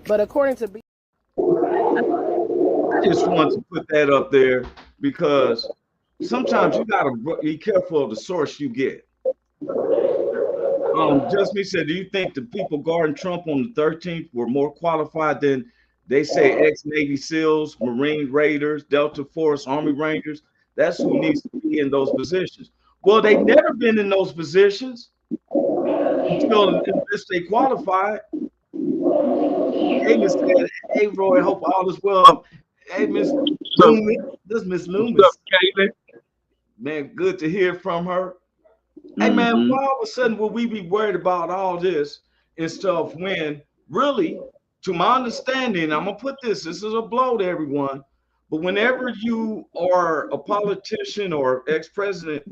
Speaker 10: But according to
Speaker 3: I just want to put that up there because sometimes you gotta be careful of the source you get. Just me said, do you think the people guarding Trump on the 13th were more qualified than they say ex-Navy SEALs, Marine Raiders, Delta Force, Army Rangers? That's who needs to be in those positions. Well, they've never been in those positions until they qualified. Amy said, "Hey, Roy, hope all is well." Hey, Miss Loomis, this is Miss Loomis.
Speaker 4: What's up, Caitlin?
Speaker 3: Man, good to hear from her. Hey, man, why all of a sudden will we be worried about all this and stuff when really, to my understanding, I'm going to put this is a blow to everyone, but whenever you are a politician or ex-president,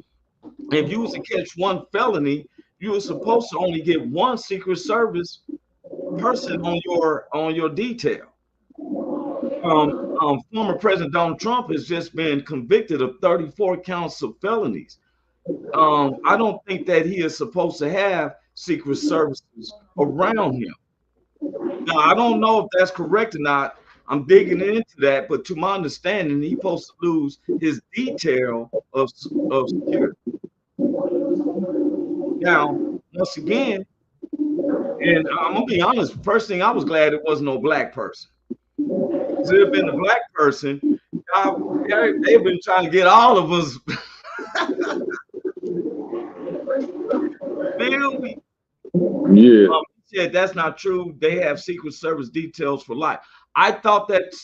Speaker 3: if you was to catch one felony, you were supposed to only get one Secret Service person on your detail. Former President Donald Trump has just been convicted of 34 counts of felonies. I don't think that he is supposed to have Secret Services around him. Now, I don't know if that's correct or not. I'm digging into that, but to my understanding, he's supposed to lose his detail of security. Now, once again, and I'm gonna be honest, first thing I was glad it wasn't no black person. If it had been a black person, they've been trying to get all of us.
Speaker 4: Yeah.
Speaker 3: He said that's not true. They have Secret Service details for life. I thought that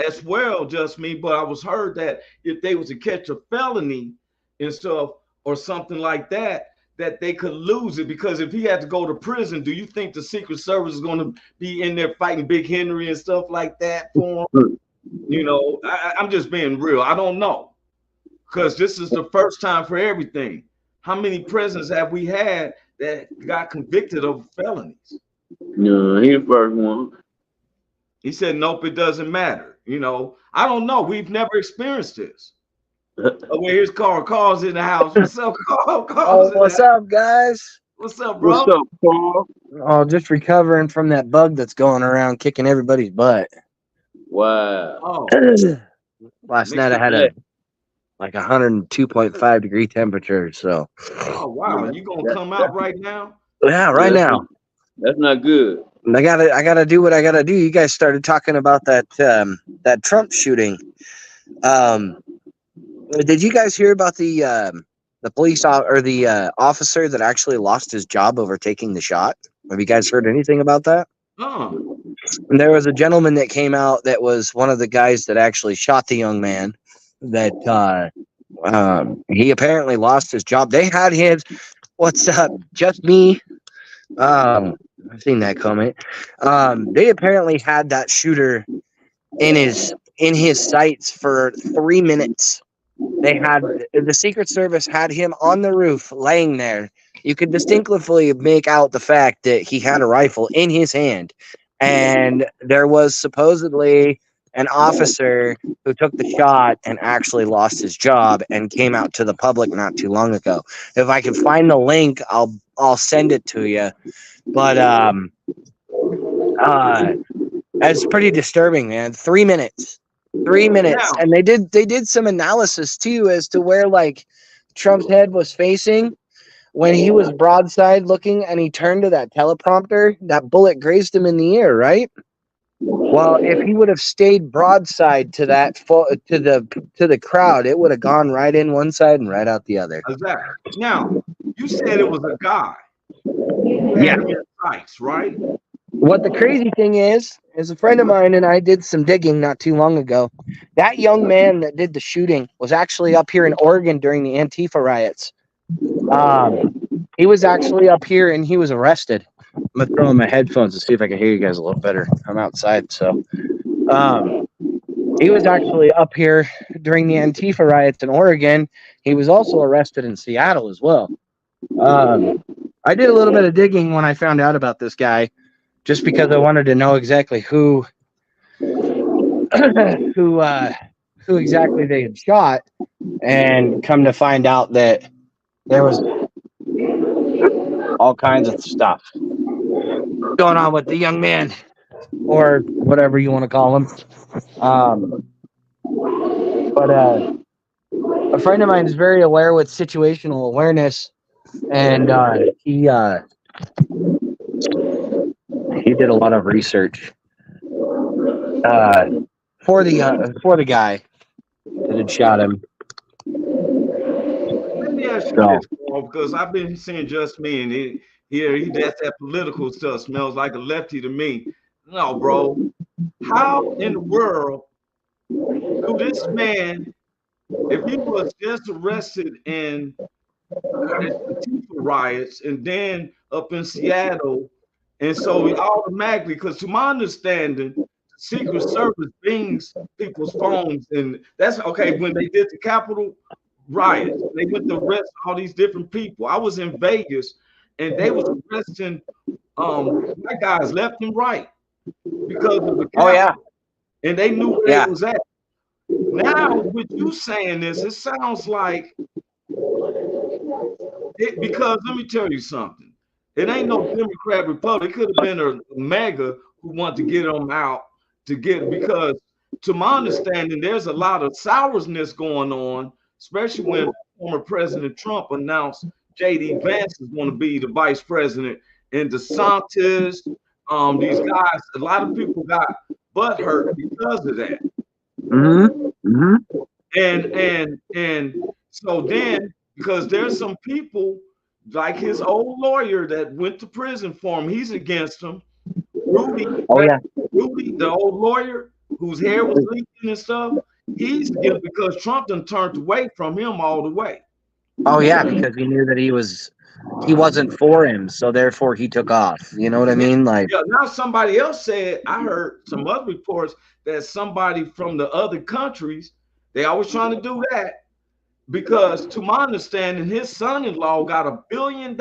Speaker 3: as well, just me, but I was heard that if they was to catch a felony and stuff or something like that, that they could lose it, because if he had to go to prison, do you think the Secret Service is going to be in there fighting Big Henry and stuff like that for him? You know, I'm just being real. I don't know, because this is the first time for everything. How many presidents have we had that got convicted of felonies?
Speaker 4: No, he the first one.
Speaker 3: He said, nope, it doesn't matter. You know, I don't know. We've never experienced this. Oh, well, here's Carl. Carl's in the house. What's up, Carl?
Speaker 11: What's up, guys?
Speaker 3: What's up, bro?
Speaker 4: What's up, Carl?
Speaker 11: Oh, just recovering from that bug that's going around kicking everybody's butt.
Speaker 4: Wow.
Speaker 3: Oh.
Speaker 11: Last night I had a 102.5 degree temperature. So.
Speaker 3: Oh wow! You gonna come out right now?
Speaker 11: Yeah, right now.
Speaker 4: That's not good.
Speaker 11: I gotta do what I gotta do. You guys started talking about that that Trump shooting. Did you guys hear about the police or the officer that actually lost his job over taking the shot? Have you guys heard anything about that? And there was a gentleman that came out that was one of the guys that actually shot the young man. That he apparently lost his job. They had his "What's up, just me?" I've seen that comment. They apparently had that shooter in his sights for 3 minutes. They had the Secret Service had him on the roof laying there. You could distinctly make out the fact that he had a rifle in his hand, and there was supposedly an officer who took the shot and actually lost his job and came out to the public not too long ago. If I can find the link, I'll send it to you. But it's pretty disturbing, man. 3 minutes. 3 minutes. And they did some analysis too as to where like Trump's head was facing when he was broadside looking and he turned to that teleprompter. That bullet grazed him in the ear, right? Well, if he would have stayed broadside to that to the crowd, it would have gone right in one side and right out the other.
Speaker 3: Exactly. Now, you said it was a guy.
Speaker 11: Yeah.
Speaker 3: Sights, right?
Speaker 11: What the crazy thing is a friend of mine and I did some digging not too long ago. That young man that did the shooting was actually up here in Oregon during the Antifa riots. He was actually up here and he was arrested. I'm gonna throw in my headphones to see if I can hear you guys a little better. I'm outside, so he was actually up here during the Antifa riots in Oregon. He was also arrested in Seattle as well. I did a little bit of digging when I found out about this guy, just because I wanted to know exactly who exactly they had shot, and come to find out that there was all kinds of stuff going on with the young man, or whatever you want to call him. But a friend of mine is very aware with situational awareness, and He did a lot of research for the guy that had shot him.
Speaker 3: Let me ask you this, Paul, because I've been seeing Just Me, and he that's that political stuff smells like a lefty to me. No, bro. How in the world do this man, if he was just arrested in Antifa riots and then up in Seattle, and so he automatically, because to my understanding, Secret Service bings people's phones, and that's okay. When they did the Capitol riots, they went to arrest all these different people. I was in Vegas, and they was arresting white guys left and right because of the Capitol, and they knew where they was at. Now, with you saying this, it sounds like because let me tell you something. It ain't no Democrat Republic. It could have been a MAGA who wanted to get them out to get, because to my understanding, there's a lot of sourness going on, especially when former President Trump announced J.D. Vance is going to be the vice president, and DeSantis, these guys, a lot of people got butt hurt because of that. And so then, because there's some people like his old lawyer that went to prison for him, he's against him. Rudy, the old lawyer whose hair was leaking and stuff, he's against because Trump done turned away from him all the way.
Speaker 11: Oh yeah, because he knew that he wasn't for him, so therefore he took off. You know what I mean? Like,
Speaker 3: yeah. Now somebody else said, I heard some other reports that somebody from the other countries, they always trying to do that. Because to my understanding, his son-in-law got $1 billion,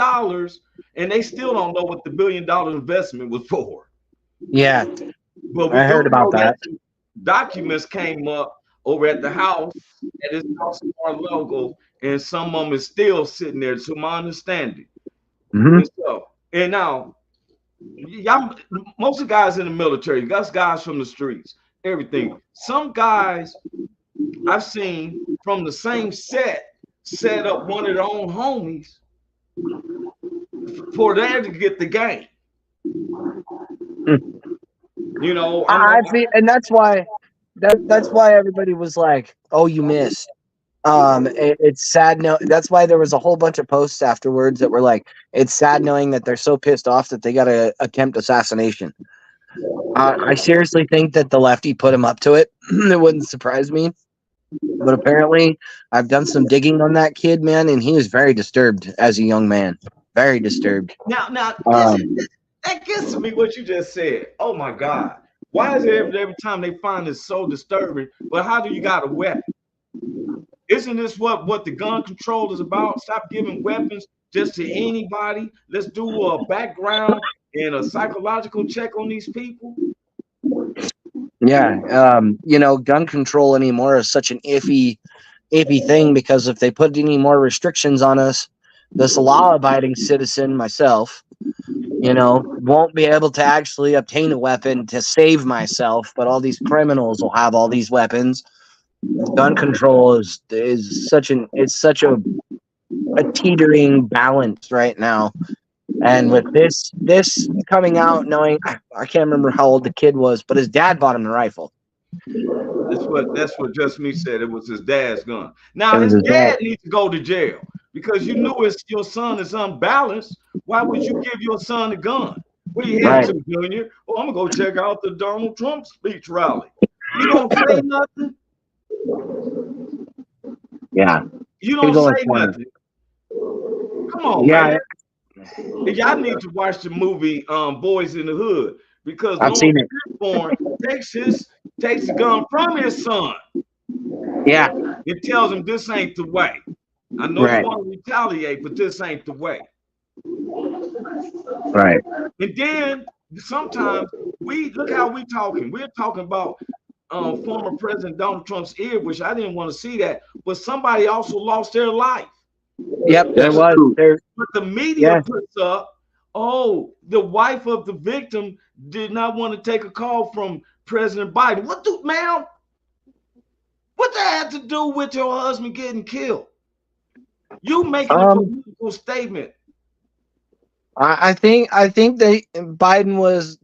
Speaker 3: and they still don't know what the $1 billion investment was for.
Speaker 11: Yeah,
Speaker 3: but
Speaker 11: I heard about that.
Speaker 3: Documents came up over at the house at his house logo, and some of them is still sitting there, to my understanding. And now, y'all, most of the guys in the military, that's guys from the streets, everything. Some guys I've seen from the same set up one of their own homies for there to get the game. You know,
Speaker 11: I see, and that's why everybody was like, "Oh, you missed." It's sad. No, that's why there was a whole bunch of posts afterwards that were like, "It's sad knowing that they're so pissed off that they got to attempt assassination." I seriously think that the lefty put him up to it. It wouldn't surprise me. But apparently, I've done some digging on that kid, man, and he was very disturbed as a young man. Very disturbed.
Speaker 3: Now, that gets to me what you just said. Oh my God. Why is it every time they find this so disturbing? But how do you got a weapon? Isn't this what the gun control is about? Stop giving weapons just to anybody. Let's do a background and a psychological check on these people.
Speaker 11: Yeah, gun control anymore is such an iffy thing, because if they put any more restrictions on us, this law-abiding citizen, myself, won't be able to actually obtain a weapon to save myself, but all these criminals will have all these weapons. Gun control is such a teetering balance right now. And with this coming out, knowing, I can't remember how old the kid was, but his dad bought him the rifle.
Speaker 3: That's what Just Me said. It was his dad's gun. Now his dad needs to go to jail because you knew your son is unbalanced. Why would you give your son a gun? What are you heading to, Junior? Oh, I'm gonna go check out the Donald Trump speech rally. You don't say nothing.
Speaker 11: Yeah.
Speaker 3: You don't say nothing. Come on, man. Y'all need to watch the movie Boys in the Hood, because Lawrence Fishburne takes the gun from his son.
Speaker 11: Yeah.
Speaker 3: It tells him this ain't the way. I know you want to retaliate, but this ain't the way.
Speaker 11: Right.
Speaker 3: And then sometimes look how we talking. We're talking about former President Donald Trump's ear, which I didn't want to see that, but somebody also lost their life.
Speaker 11: Yep, there was.
Speaker 3: But the media puts up, oh, the wife of the victim did not want to take a call from President Biden. What that have to do with your husband getting killed? You making a political statement.
Speaker 11: I think that Biden was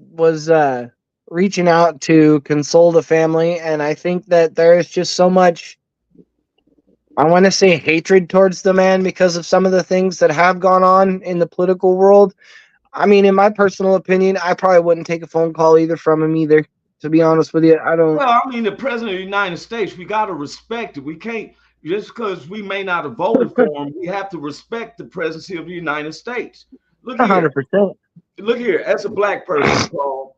Speaker 11: reaching out to console the family, and I think that there is just so much, I want to say, hatred towards the man because of some of the things that have gone on in the political world. I mean, in my personal opinion, I probably wouldn't take a phone call either from him either. To be honest with you, I don't.
Speaker 3: Well, I mean, the president of the United States, we got to respect it. We can't, just because we may not have voted for him, we have to respect the presidency of the United States. Look here.
Speaker 11: 100%.
Speaker 3: Look here. As a black person, Paul,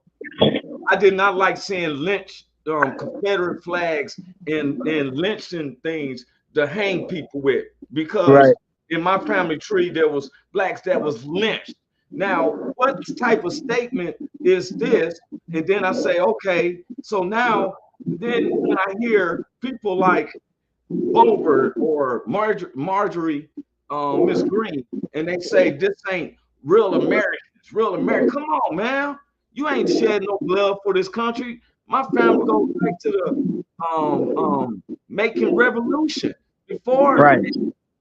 Speaker 3: I did not like seeing lynch Confederate flags and lynching things to hang people with, because in my family tree there was blacks that was lynched. Now, what type of statement is this? And then I say, okay, so now then when I hear people like Bober or Marjorie Miss Green, and they say this ain't real Americans, real America. Come on, man. You ain't shed no blood for this country. My family goes back to the making revolution. Before,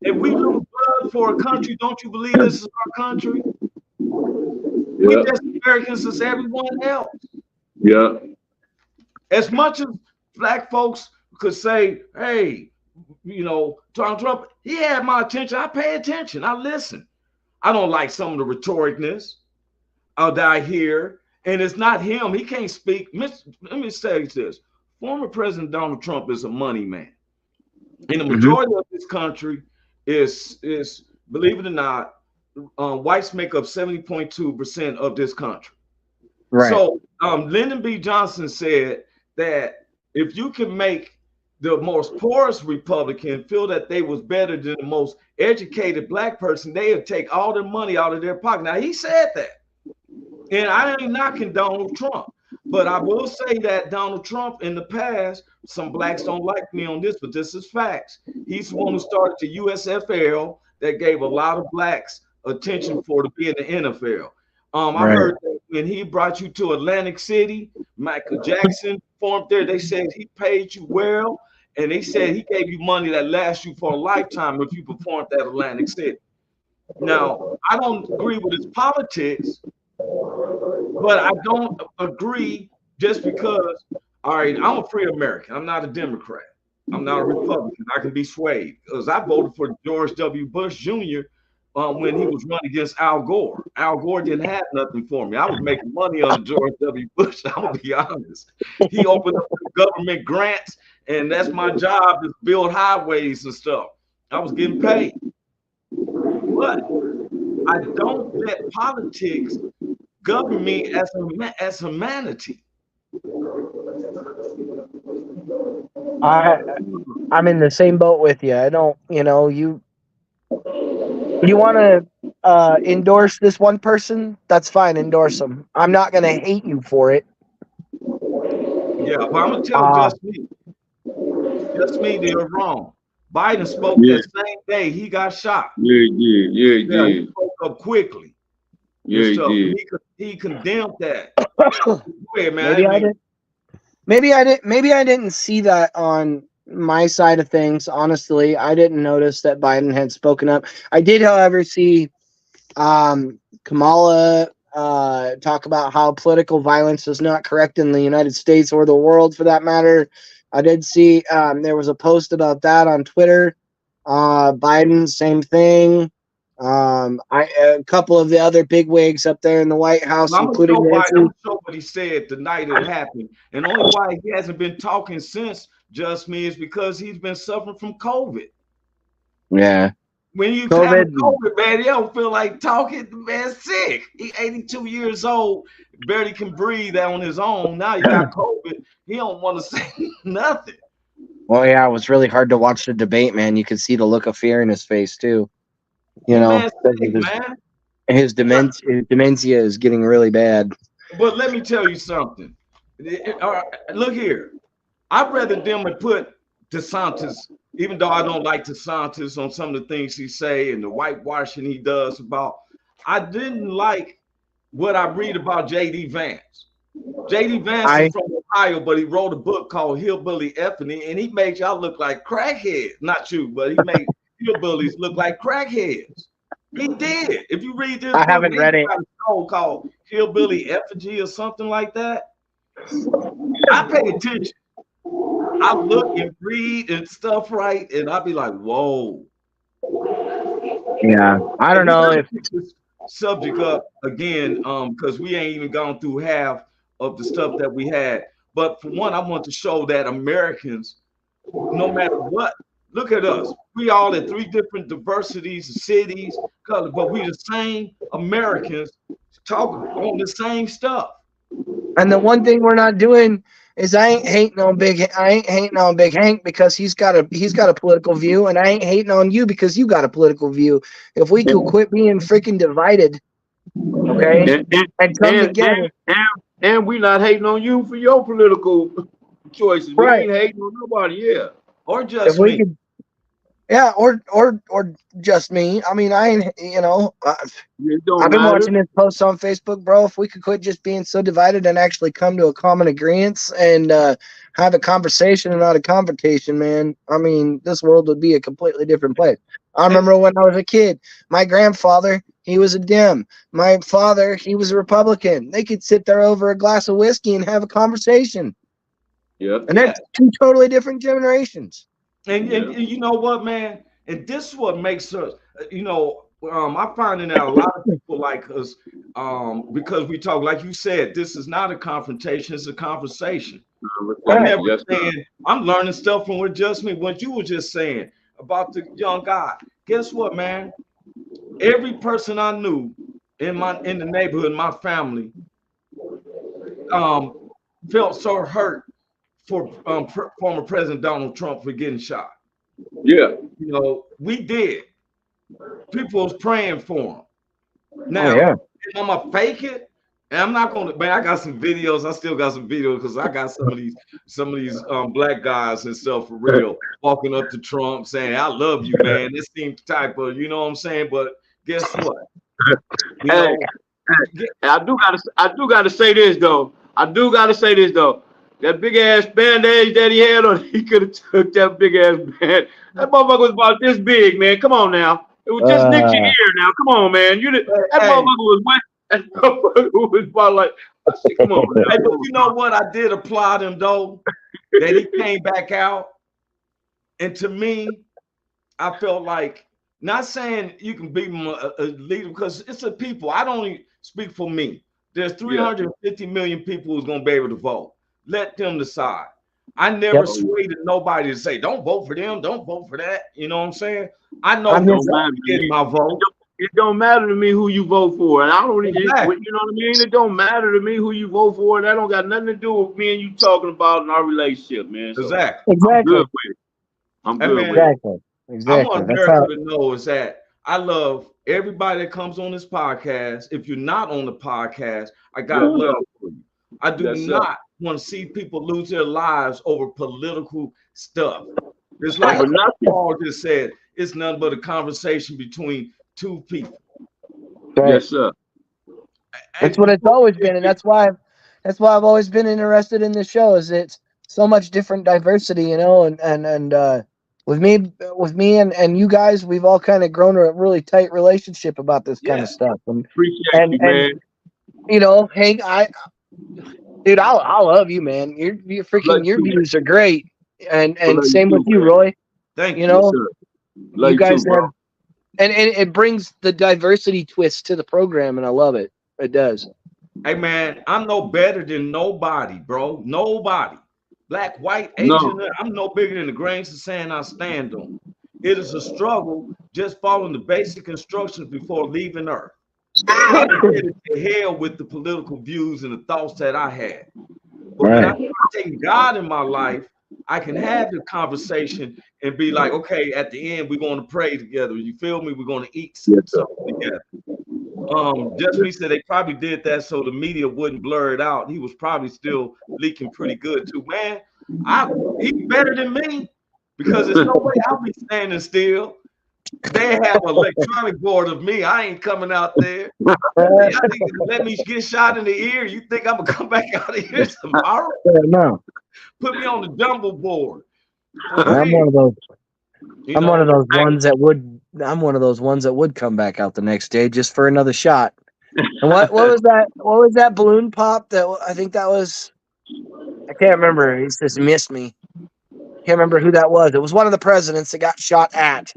Speaker 3: if we lose blood for a country, don't you believe this is our country? We just Americans as everyone else.
Speaker 12: Yeah.
Speaker 3: As much as black folks could say, hey, you know, Donald Trump, he had my attention. I pay attention. I listen. I don't like some of the rhetoricness that I hear. And it's not him. He can't speak. Let me say this. Former President Donald Trump is a money man. And the majority of this country is, believe it or not, whites make up 70.2% of this country. Right. So Lyndon B. Johnson said that if you can make the most poorest Republican feel that they was better than the most educated black person, they would take all their money out of their pocket. Now, he said that. And I ain't knocking Donald Trump, but I will say that Donald Trump in the past, some blacks don't like me on this, but this is facts. He's the one who started the USFL that gave a lot of blacks attention for to be in the NFL. I heard that when he brought you to Atlantic City, Michael Jackson performed there. They said he paid you well, and they said he gave you money that lasts you for a lifetime if you performed at Atlantic City. Now, I don't agree with his politics, but I don't agree just because, all right, I'm a free American. I'm not a Democrat. I'm not a Republican. I can be swayed because I voted for George W. Bush Jr. When he was running against Al Gore. Al Gore didn't have nothing for me. I was making money under George W. Bush. I'm going to be honest. He opened up government grants, and that's my job, is build highways and stuff. I was getting paid. But I don't let politics govern me as humanity.
Speaker 11: I'm in the same boat with you. I don't, you want to endorse this one person? That's fine. Endorse them. I'm not going to hate you for it.
Speaker 3: Yeah, but I'm going to tell just me they're wrong. Biden spoke that same day he got shot.
Speaker 12: He
Speaker 3: spoke up quickly. He condemned that. Ahead, man.
Speaker 11: Maybe I didn't see that on my side of things. Honestly, I didn't notice that Biden had spoken up. I did, however, see Kamala talk about how political violence is not correct in the United States or the world, for that matter. I did see there was a post about that on Twitter. Biden, same thing. A couple of the other bigwigs up there in the White House, including
Speaker 3: I'm sure what he said the night it happened, and only why he hasn't been talking since, just me, is because he's been suffering from COVID.
Speaker 11: Yeah.
Speaker 3: When you have COVID, man, you don't feel like talking. The man's sick. He's 82 years old, barely can breathe on his own. Now you got COVID. He don't want to say nothing.
Speaker 11: Well, yeah, it was really hard to watch the debate, man. You could see the look of fear in his face too. His dementia is getting really bad.
Speaker 3: But let me tell you something. Look here. I'd rather them had put DeSantis, even though I don't like DeSantis on some of the things he say and the whitewashing he does about. I didn't like what I read about J.D. Vance. J.D. Vance is from Ohio, but he wrote a book called Hillbilly Effing, and he made y'all look like crackheads. Not you, but he made hillbillies look like crackheads. He did. If you read this
Speaker 11: I
Speaker 3: book,
Speaker 11: haven't read it.
Speaker 3: Got a show called Hillbilly Effigy or something like that. I pay attention. I look and read and stuff, right? And I'll be like, whoa.
Speaker 11: Yeah, I don't know if
Speaker 3: this subject up again, because we ain't even gone through half of the stuff that we had. But for one, I want to show that Americans, no matter what, look at us. We all in 3 different diversities, cities, colors, but we the same Americans talking on the same stuff.
Speaker 11: And the one thing we're not doing is I ain't hating on Big Hank because he's got a political view, and I ain't hating on you because you got a political view. If we could quit being freaking divided, okay, and come together.
Speaker 4: And we not hating on you for your political choices.
Speaker 11: Right.
Speaker 4: We ain't hating on nobody, yeah.
Speaker 3: Or just me.
Speaker 11: Could, yeah, or just me. I mean, I ain't, you know, I've been watching his posts on Facebook, bro. If we could quit just being so divided and actually come to a common agreement and have a conversation and not a confrontation, man, I mean, this world would be a completely different place. I remember when I was a kid, my grandfather, he was a Dem. My father, he was a Republican. They could sit there over a glass of whiskey and have a conversation.
Speaker 4: Yep.
Speaker 11: And that's 2 totally different generations.
Speaker 3: And you know what, man? And this is what makes us, you know, I'm finding out a lot of people like us because we talk, like you said, this is not a confrontation, it's a conversation. I'm never saying, I'm learning stuff from what you were just saying about the young guy. Guess what, man? Every person I knew in the neighborhood, my family, felt so hurt for former President Donald Trump for getting shot.
Speaker 4: Yeah.
Speaker 3: You know, we did. People was praying for him. Now, I'm going to fake it. And I'm not going to, man, I got some videos. I still got some videos because I got some of these black guys and stuff for real walking up to Trump saying, I love you, man. This seems type of, you know what I'm saying? But guess what?
Speaker 4: Hey, I do gotta say this though. That big ass bandage that he had on, he could have took that big ass band. That motherfucker was about this big, man. Come on now. It was just nicked your ear now. Come on, man. That motherfucker was wet. That motherfucker was about like, come on, man.
Speaker 3: Hey, but you know what? I did applaud him though, that he came back out. And to me, I felt like, not saying you can be a leader because it's a people. I don't even speak for me. There's 350 million people who's going to be able to vote. Let them decide. I never swayed nobody to say, don't vote for them, don't vote for that. You know what I'm saying? I know I'm getting my vote.
Speaker 4: It don't matter to me who you vote for. And I don't even, you know what I mean? It don't matter to me who you vote for. That don't got nothing to do with me and you talking about in our relationship, man. So
Speaker 3: exactly.
Speaker 4: I'm good with it. I'm good with it.
Speaker 3: I want America to know is that I love everybody that comes on this podcast. If you're not on the podcast, I got love for you. I do not want to see people lose their lives over political stuff. It's like Paul just said, it's nothing but a conversation between 2 people.
Speaker 11: Right. Yes, sir. That's what it's always been, and that's why I've always been interested in this show. Is it's so much different diversity, you know, and with me and you guys, we've all kind of grown a really tight relationship about this kind of stuff. And
Speaker 4: appreciate you, man.
Speaker 11: And, you know, Hank, I love you, man. You're freaking your views are great, and same with you, Roy.
Speaker 3: Thank you.
Speaker 11: You know,
Speaker 4: you
Speaker 11: guys have, and it brings the diversity twist to the program, and I love it. It does.
Speaker 3: Hey man, I'm no better than nobody, bro. Nobody. Black, white, Asian, I'm no bigger than the grains of sand I stand on. It is a struggle just following the basic instructions before leaving Earth. I'm headed to hell with the political views and the thoughts that I had. But when I take God in my life, I can have the conversation and be like, okay, at the end, we're going to pray together. You feel me? We're going to eat something together. Just said they probably did that so the media wouldn't blur it out. He was probably still leaking pretty good too. Man, he's better than me because there's no way I'll be standing still. They have an electronic board of me. I ain't coming out there. Let me get shot in the ear. You think I'm gonna come back out of here tomorrow?
Speaker 11: No.
Speaker 3: Put me on the Dumble board.
Speaker 11: I'm one of those. I'm one of those ones that would. I'm one of those ones that would come back out the next day just for another shot. And what was that? What was that balloon pop? That I think that was. I can't remember. He just missed me. Can't remember who that was. It was one of the presidents that got shot at,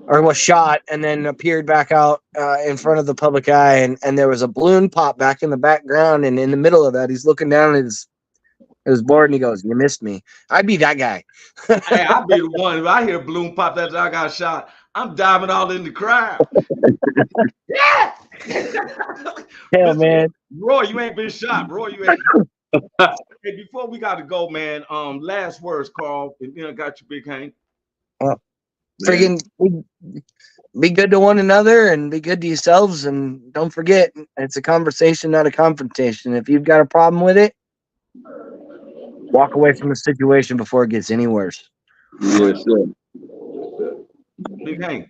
Speaker 11: or was shot and then appeared back out in front of the public eye, and there was a balloon pop back in the background, and in the middle of that, he's looking down at his board, and he goes, "You missed me." I'd be that guy.
Speaker 3: Hey, I'd be the one. If I hear a balloon pop that I got shot, I'm diving all in the crowd. Yeah!
Speaker 11: Hell, man.
Speaker 3: Roy, you ain't been shot. Roy, you ain't. Hey, before we got to go, man, last words, Carl, and then I got you, Big Hank.
Speaker 11: Freaking be good to one another and be good to yourselves, and don't forget, it's a conversation, not a confrontation. If you've got a problem with it, walk away from the situation before it gets any worse.
Speaker 12: Yes, sir.
Speaker 3: Big Hank.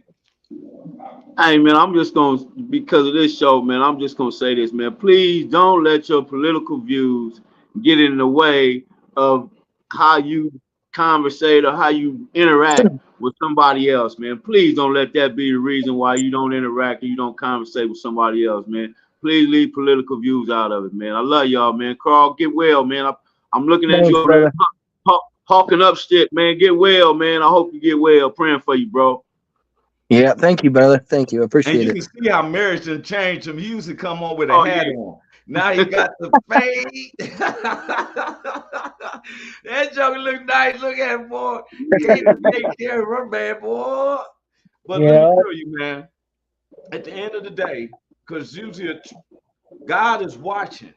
Speaker 4: Hey, man, I'm just going to, because of this show, man, I'm just going to say this, man. Please don't let your political views get in the way of how you conversate or how you interact with somebody else, man. Please don't let that be the reason why you don't interact and you don't conversate with somebody else, man. Please leave political views out of it, man. I love y'all, man. Carl, get well, man. I'm looking at you over there hawking up shit, man. Get well, man. I hope you get well. Praying for you, bro.
Speaker 11: Yeah, thank you, brother. Thank you. I appreciate it.
Speaker 3: And you can see how marriage done changed him. He used to come on with a hat on. Now he got the fade. That joker look nice. Look at him, boy. Can't take care of her, man, boy. But let me tell you, man, at the end of the day, because usually God is watching.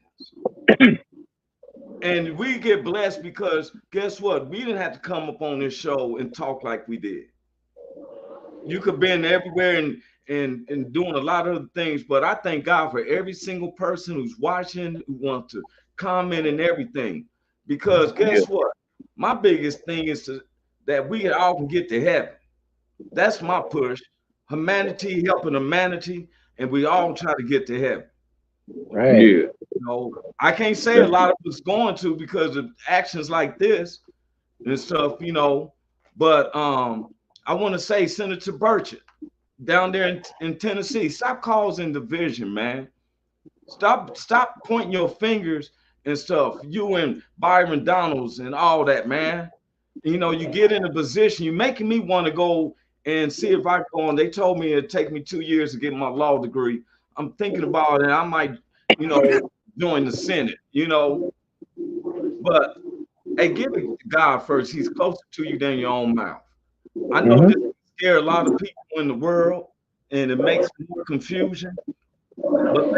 Speaker 3: And we get blessed because guess what? We didn't have to come up on this show and talk like we did. You could be in everywhere and doing a lot of other things, but I thank God for every single person who's watching, who wants to comment and everything. Because guess what? My biggest thing is that we all can get to heaven. That's my push. Humanity helping humanity, and we all try to get to heaven.
Speaker 11: Right.
Speaker 12: Yeah.
Speaker 3: You know, I can't say a lot of us going to because of actions like this and stuff, you know, but I want to say, Senator Burchett, down there in Tennessee, stop causing division, man. Stop pointing your fingers and stuff. You and Byron Donalds and all that, man. You know, you get in a position, you're making me want to go and see if I go on. They told me it'd take me 2 years to get my law degree. I'm thinking about it. I might, you know, join the Senate, you know. But hey, give it to God first. He's closer to you than your own mouth. I know this scare a lot of people in the world, and it makes more confusion. But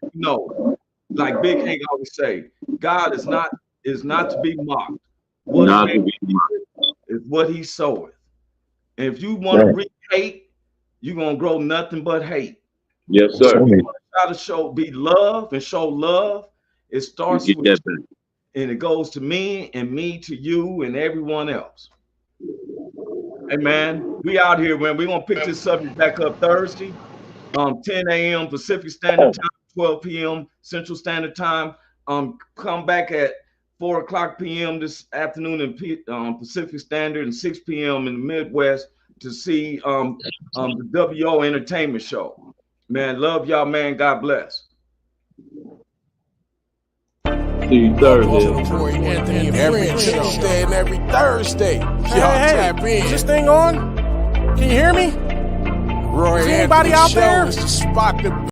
Speaker 3: you know, like Big Hank always say, God is not to be mocked. What is what he soweth. And if you want to reap hate, you're gonna grow nothing but hate.
Speaker 12: Yes, sir.
Speaker 3: If you want to try to be love and show love, it starts with you, and it goes to me and me to you and everyone else. Hey man, we out here, man. We're gonna pick this subject back up Thursday, 10 a.m. Pacific Standard Time, 12 p.m. Central Standard Time. Come back at 4:00 p.m. this afternoon in Pacific Standard and 6 p.m. in the Midwest to see the WO Entertainment Show. Man, love y'all, man. God bless.
Speaker 12: See you Thursday.
Speaker 1: Roy Anthony every Tuesday and every Thursday. Y'all tap in. Is this thing on? Can you hear me? Roy Anthony out there? Is the spot to